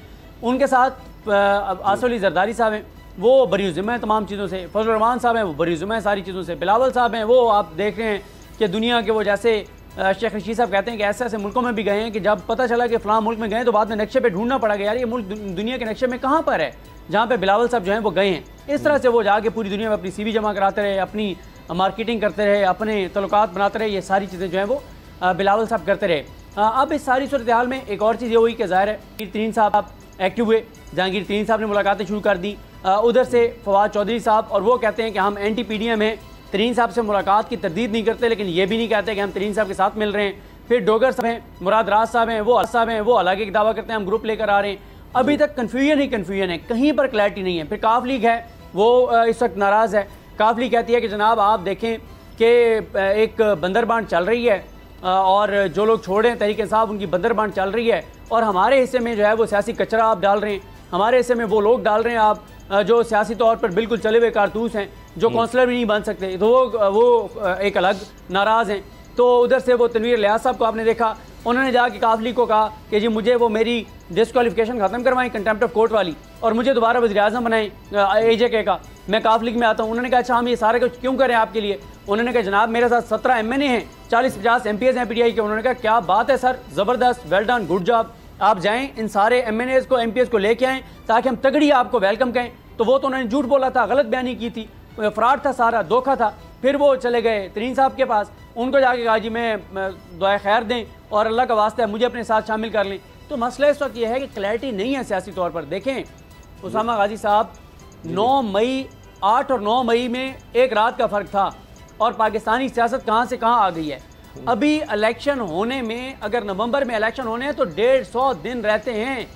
उनके साथ आसिफ अली जरदारी साहब हैं, वो बरी ज़िम्मा है तमाम चीज़ों से। फजल रहमान साहब हैं, वो बरी ज़िम्मा है सारी चीज़ों से। बिलावल साहब हैं, वो आप देख रहे हैं कि दुनिया के वो जैसे शेख रशीद साहब कहते हैं कि ऐसे ऐसे मुल्कों में भी गए हैं कि जब पता चला कि फ़लाँ मुल्क में गए तो बाद में नक्शे पे ढूंढना पड़ा, यार ये मुल्क दुनिया के नक्शे में कहाँ पर है जहाँ पे बिलावल साहब जो हैं वो गए हैं। इस तरह से वो जाके पूरी दुनिया में अपनी CV जमा कराते रहे, अपनी मार्केटिंग करते रहे, अपने तल्लुकात बनाते रहे। ये सारी चीज़ें जो हैं वो बिलावल साहब करते रहे। अब इस सारी सूरत हाल में एक और चीज़ ये हुई कि ज़ाहिर है जहांगीर तरीन साहब एक्टिव हुए, जहांगीर तरीन साहब ने मुलाकातें शुरू कर दी। उधर से फवाद चौधरी साहब, और वो कहते हैं कि हम NTPDM हैं, तरीन साहब से मुलाकात की तरदीद नहीं करते, लेकिन ये भी नहीं कहते कि हम तरीन साहब के साथ मिल रहे हैं। फिर डोगर साहब हैं, मुराद राज साहब हैं, वो अलग एक दावा करते हैं हम ग्रुप लेकर आ रहे हैं। अभी तक कन्फ्यूजन ही कन्फ्यूजन है, कहीं पर क्लैरिटी नहीं है। फिर काफ लीग है, वो इस वक्त नाराज़ है। काफ लीग कहती है कि जनाब आप देखें कि एक बंदरबांट चल रही है और जो लोग छोड़ रहे हैं तहरीक इंसाफ, उनकी बंदरबांट चल रही है, और हमारे हिस्से में जो है वो सियासी कचरा आप डाल रहे हैं, हमारे हिस्से में वो लोग डाल रहे हैं आप जो सियासी तौर पर बिल्कुल चले हुए कारतूस हैं, जो काउंसलर भी नहीं बन सकते, तो वो एक अलग नाराज़ हैं। तो उधर से वो तनवीर लियाज साहब को आपने देखा, उन्होंने जाके काफ लीग को कहा कि जी मुझे वो मेरी डिस्क्वालिफिकेशन ख़त्म करवाएं कंटेम्प्ट ऑफ कोर्ट वाली, और मुझे दोबारा वज़ीर आज़म बनाएं AJK का, मैं काफ लीग में आता हूँ। उन्होंने कहा अच्छा हम ये सारे कुछ क्यों करें आपके लिए। उन्होंने कहा जनाब मेरे साथ 17 MNA हैं, 40-50 MPs हैं PTI के। उन्होंने कहा क्या बात है सर, ज़बरदस्त, वेल डन, गुड जॉब, आप जाएँ इन सारे MNAs को MPs को लेके आएँ ताकि हम तगड़ी आपको वेलकम कहें। तो वो तो उन्होंने झूठ बोला था, गलत बयानी की थी, फ्रॉड था सारा, धोखा था। फिर वो चले गए तरीन साहब के पास, उनको जाके कहा जी मैं दुआ खैर दें और अल्लाह का वास्ता है मुझे अपने साथ शामिल कर लें। तो मसला इस वक्त यह है कि क्लैरिटी नहीं है सियासी तौर पर। देखें उसामा गाजी साहब, 8 और 9 मई में एक रात का फ़र्क था और पाकिस्तानी सियासत कहाँ से कहाँ आ गई है। अभी इलेक्शन होने में, अगर नवंबर में इलेक्शन होने हैं तो 150 दिन रहते हैं।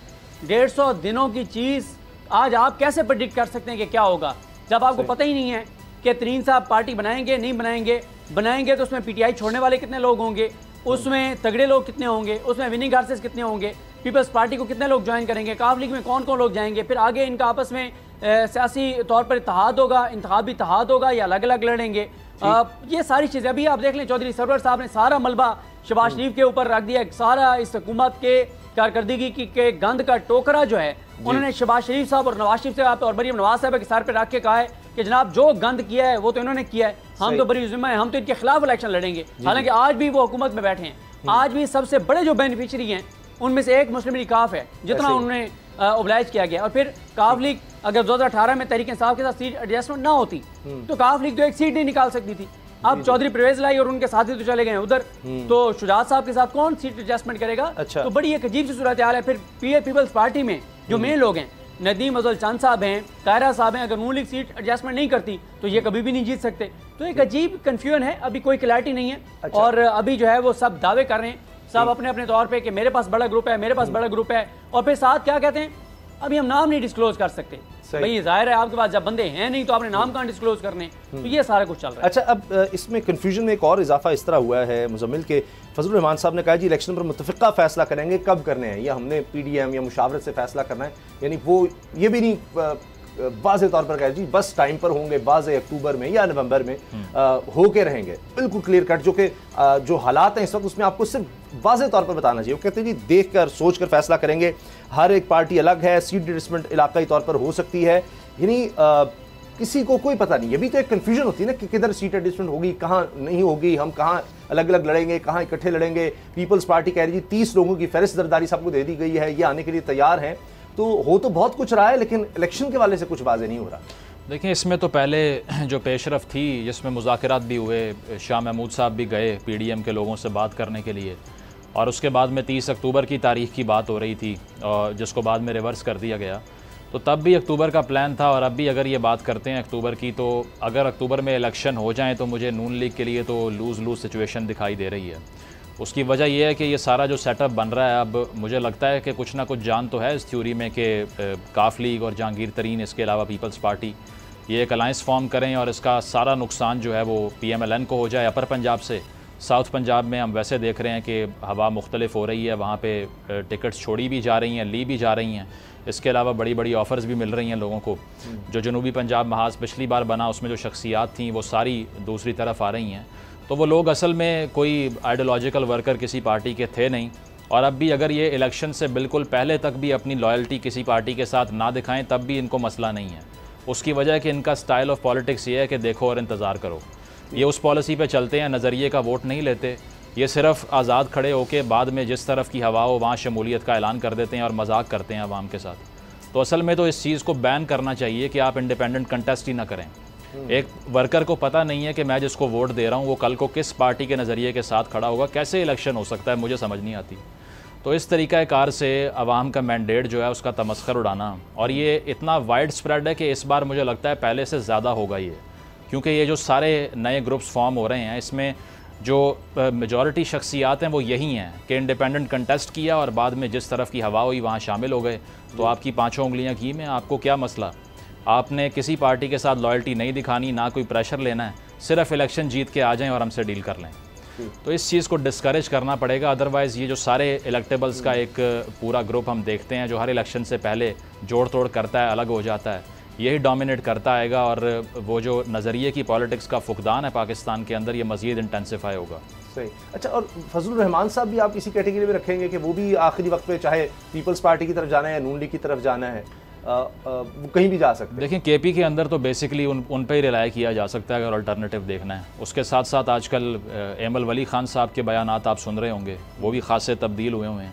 150 दिनों की चीज़ आज आप कैसे प्रेडिक्ट कर सकते हैं कि क्या होगा, जब आपको पता ही नहीं है कि तरीन साहब पार्टी बनाएंगे नहीं बनाएंगे। बनाएंगे तो उसमें पीटीआई छोड़ने वाले कितने लोग होंगे, उसमें तगड़े लोग कितने होंगे, उसमें विनिंग हार्सेस कितने होंगे, पीपल्स पार्टी को कितने लोग ज्वाइन करेंगे, काफ लीग में कौन कौन लोग जाएंगे, फिर आगे इनका आपस में सियासी तौर पर इत्तेहाद होगा, इंतखाबी इत्तेहाद होगा या अलग अलग लड़ेंगे। ये सारी चीज़ें अभी आप देख लें, चौधरी सरवर साहब ने सारा मलबा शहबाज शरीफ के ऊपर रख दिया। सारा इस हुकूमत के कारकर्दगी के गंद का टोकरा जो है उन्होंने शहबाज शरीफ साहब और नवाज शरीफ साहब और मरीम नवाज साहब के सर पे रख के कहा है कि जनाब जो गंद किया है वो तो इन्होंने किया है, हम तो बरी जिम्मा है, हम तो इनके खिलाफ इलेक्शन लड़ेंगे। हालांकि आज भी वो हुकूमत में बैठे हैं, आज भी सबसे बड़े जो बेनिफिशरी हैं उनमें से एक मुस्लिम लीग काफ है, जितना उन्होंने ओबलाइज किया गया। और फिर काफ लीग अगर 2018 में तहरीक इंसाफ के साथ सीट एडजस्टमेंट ना होती तो काफ लीग तो एक सीट नहीं निकाल सकती थी। अब चौधरी परवेज लाई और उनके साथी तो चले गए उधर, तो शुजात साहब के साथ कौन सीट एडजस्टमेंट करेगा? तो बड़ी एक अजीब सी सूरत हाल है। फिर पीपल्स पार्टी में जो मेन लोग हैं, नदीम अजल चंद साहब हैं, कायरा साहब हैं, अगर नून लीग सीट एडजस्टमेंट नहीं करती तो ये कभी भी नहीं जीत सकते। तो एक अजीब कंफ्यूजन है, अभी कोई क्लैरिटी नहीं है। और अभी जो है वो सब दावे कर रहे हैं, सब अपने अपने तौर पे कि मेरे पास बड़ा ग्रुप है, मेरे पास बड़ा ग्रुप है, और फिर साथ क्या कहते हैं अभी हम नाम नहीं डिस्क्लोज कर सकते। भाई जाहिर है आपके पास जब बंदे हैं नहीं तो आपने नाम कहाँ डिस्क्लोज करने, तो ये सारा कुछ चल रहा है।
अच्छा, अब इसमें कन्फ्यूजन में एक और इजाफा इस तरह हुआ है मुजम्मिल के फजलुर रहमान साहब ने कहा जी इलेक्शन पर मुतफ़िक़ा फैसला करेंगे, कब करने हैं, या हमने पीडीएम या मुशावरत से फैसला करना है, यानी वो ये भी नहीं वाज़े तौर पर कह जी बस टाइम पर होंगे, बाज़े अक्टूबर में या नवंबर में होके रहेंगे, बिल्कुल क्लियर कट, जो कि जो हालात हैं इस वक्त उसमें आपको सिर्फ वाज़े तौर पर बताना चाहिए। वो कहते हैं जी देख कर सोच कर फैसला करेंगे, हर एक पार्टी अलग है, सीट एडजस्टमेंट इलाकाई तौर पर हो सकती है, यानी किसी को कोई पता नहीं। अभी तो एक कन्फ्यूजन होती है ना कि किधर सीट एडजस्टमेंट होगी, कहाँ नहीं होगी, हम कहाँ अलग अलग लड़ेंगे, कहाँ इकट्ठे लड़ेंगे। पीपल्स पार्टी कह रही है 30 लोगों की फहरिस्त जरदारी साहब को दे दी गई है, ये आने के लिए तैयार हैं। तो बहुत कुछ रहा है, लेकिन इलेक्शन के वाले से कुछ वाज़े नहीं हो रहा।
देखिए इसमें तो पहले जो पेशरफ थी जिसमें मुज़ाकरात भी हुए, शाह महमूद साहब भी गए पीडीएम के लोगों से बात करने के लिए, और उसके बाद में 30 अक्टूबर की तारीख की बात हो रही थी और जिसको बाद में रिवर्स कर दिया गया। तो तब भी अक्टूबर का प्लान था और अब भी अगर ये बात करते हैं अक्टूबर की, तो अगर अक्टूबर में इलेक्शन हो जाएँ तो मुझे नून लीग के लिए तो लूज़ सिचुएशन दिखाई दे रही है। उसकी वजह यह है कि ये सारा जो सेटअप बन रहा है, अब मुझे लगता है कि कुछ ना कुछ जान तो है इस थ्योरी में कि काफ लीग और जहांगीर तरीन, इसके अलावा पीपल्स पार्टी, ये एक अलायंस फॉर्म करें और इसका सारा नुकसान जो है वो PMLN को हो जाए अपर पंजाब से। साउथ पंजाब में हम वैसे देख रहे हैं कि हवा मुख्तलिफ हो रही है, वहाँ पे टिकट्स छोड़ी भी जा रही हैं, ली भी जा रही हैं, इसके अलावा बड़ी बड़ी ऑफ़र्स भी मिल रही हैं लोगों को। जो जनूबी पंजाब महाज पिछली बार बना उसमें जो शख्सियात थी वो सारी दूसरी तरफ आ रही हैं। तो वो लोग असल में कोई आइडियोलॉजिकल वर्कर किसी पार्टी के थे नहीं, और अब भी अगर ये इलेक्शन से बिल्कुल पहले तक भी अपनी लॉयल्टी किसी पार्टी के साथ ना दिखाएं तब भी इनको मसला नहीं है। उसकी वजह कि इनका स्टाइल ऑफ पॉलिटिक्स ये है कि देखो और इंतज़ार करो। ये उस पॉलिसी पे चलते हैं, नज़रिए का वोट नहीं लेते, ये सिर्फ आज़ाद खड़े होकर बाद में जिस तरफ की हवा हो वहाँ शमूलियत का ऐलान कर देते हैं और मजाक करते हैं अवाम के साथ। तो असल में तो इस चीज़ को बैन करना चाहिए कि आप इंडिपेंडेंट कंटेस्ट ही ना करें। एक वर्कर को पता नहीं है कि मैं जिसको वोट दे रहा हूँ वो कल को किस पार्टी के नज़रिए के साथ खड़ा होगा, कैसे इलेक्शन हो सकता है, मुझे समझ नहीं आती। तो इस तरीक़ाकार से अवाम का मैंडेट जो है उसका तमस्खर उड़ाना, और ये इतना वाइड स्प्रेड है कि इस बार मुझे लगता है पहले से ज़्यादा होगा ये, क्योंकि ये जो सारे नए ग्रुप्स फॉर्म हो रहे हैं इसमें जो मेजॉरिटी शख्सियात हैं वो यही हैं कि इंडिपेंडेंट कंटेस्ट किया और बाद में जिस तरफ की हवा हुई वहाँ शामिल हो गए। तो आपकी 5 उंगलियाँ घी में, आपको क्या मसला? आपने किसी पार्टी के साथ लॉयल्टी नहीं दिखानी, ना कोई प्रेशर लेना है, सिर्फ इलेक्शन जीत के आ जाएं और हमसे डील कर लें। तो इस चीज़ को डिस्करेज करना पड़ेगा, अदरवाइज़ ये जो सारे इलेक्टेबल्स का एक पूरा ग्रुप हम देखते हैं जो हर इलेक्शन से पहले जोड़ तोड़ करता है, अलग हो जाता है, यही डोमिनेट करता आएगा और वो जो नज़रिए की पॉलिटिक्स का फुकदान है पाकिस्तान के अंदर, ये मज़ीद इंटेंसिफाई होगा।
सही। अच्छा, और फजलुर रहमान साहब भी आप इसी कैटेगरी में रखेंगे कि वो भी आखिरी वक्त पे चाहे पीपल्स पार्टी की तरफ जाना है या नून लीग की तरफ जाना है, वो कहीं भी जा सकते हैं?
देखिए KP के अंदर तो बेसिकली उन पर ही रिलाय किया जा सकता है अगर अल्टरनेटिव देखना है। उसके साथ साथ आजकल एमल वली खान साहब के बयानात आप सुन रहे होंगे, वो भी खासे तब्दील हुए हैं।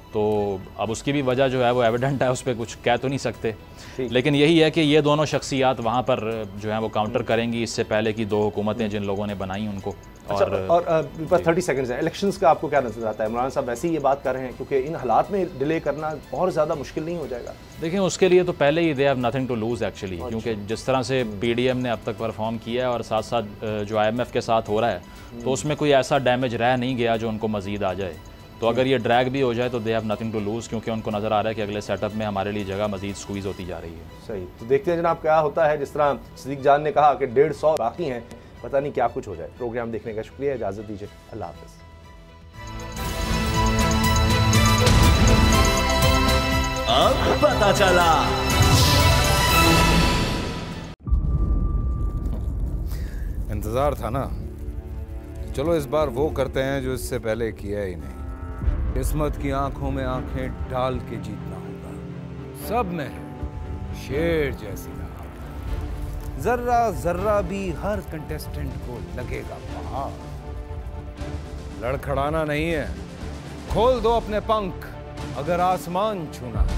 तो अब उसकी भी वजह जो है वो एविडेंट है, उस पर कुछ कह तो नहीं सकते, लेकिन यही है कि ये दोनों शख्सियात वहाँ पर जो है वो काउंटर करेंगी इससे पहले की 2 हुकूमतें जिन लोगों ने बनाई उनको।
और 30 सेकंड्स हैं, इलेक्शंस का आपको क्या नजर आता है? इमरान साहब वैसे ही ये बात कर रहे हैं क्योंकि इन हालात में डिले करना और ज़्यादा मुश्किल नहीं हो जाएगा?
देखिए उसके लिए तो पहले ही they have nothing to lose actually, क्योंकि जिस तरह से पीडीएम ने अब तक परफॉर्म किया है और साथ साथ जो आईएमएफ के साथ हो रहा है, तो उसमें कोई ऐसा डैमेज रह नहीं गया जो उनको मजीद आ जाए। तो अगर ये ड्रैग भी हो जाए तो they have nothing to lose, क्योंकि उनको नज़र आ रहा है कि अगले सेटअप में हमारे लिए जगह मजीद स्क्वीज़ होती जा रही है।
सही, तो देखते हैं जनाब क्या होता है। जिस तरह सिद्दीक जान ने कहा कि 150 बाकी हैं, पता नहीं क्या कुछ हो जाए। प्रोग्राम देखने का शुक्रिया, इजाज़त दीजिए, अल्लाह हाफ़िज़।
अब पता चला।
इंतजार था ना, चलो इस बार वो करते हैं जो इससे पहले किया ही नहीं। किस्मत की आंखों में आंखें डाल के जीतना होगा। सब में शेर जैसी राह, जर्रा जर्रा भी हर कंटेस्टेंट को लगेगा पहाड़। लड़खड़ाना नहीं है, खोल दो अपने पंख अगर आसमान छूना है।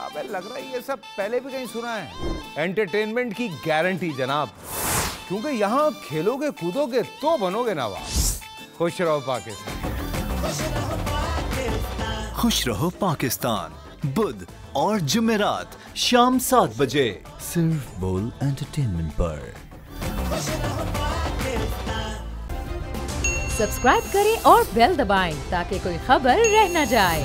अबे लग रहा है ये सब पहले भी कहीं सुना है। एंटरटेनमेंट की गारंटी जनाब, क्योंकि यहाँ खेलोगे कूदोगे तो बनोगे नवाब। खुश रहो पाकिस्तान।
खुश रहो पाकिस्तान, बुध और जुमेरात शाम 7 बजे सिर्फ बोल एंटरटेनमेंट पर।
सब्सक्राइब करें और बेल दबाएं ताकि कोई खबर रह न जाए।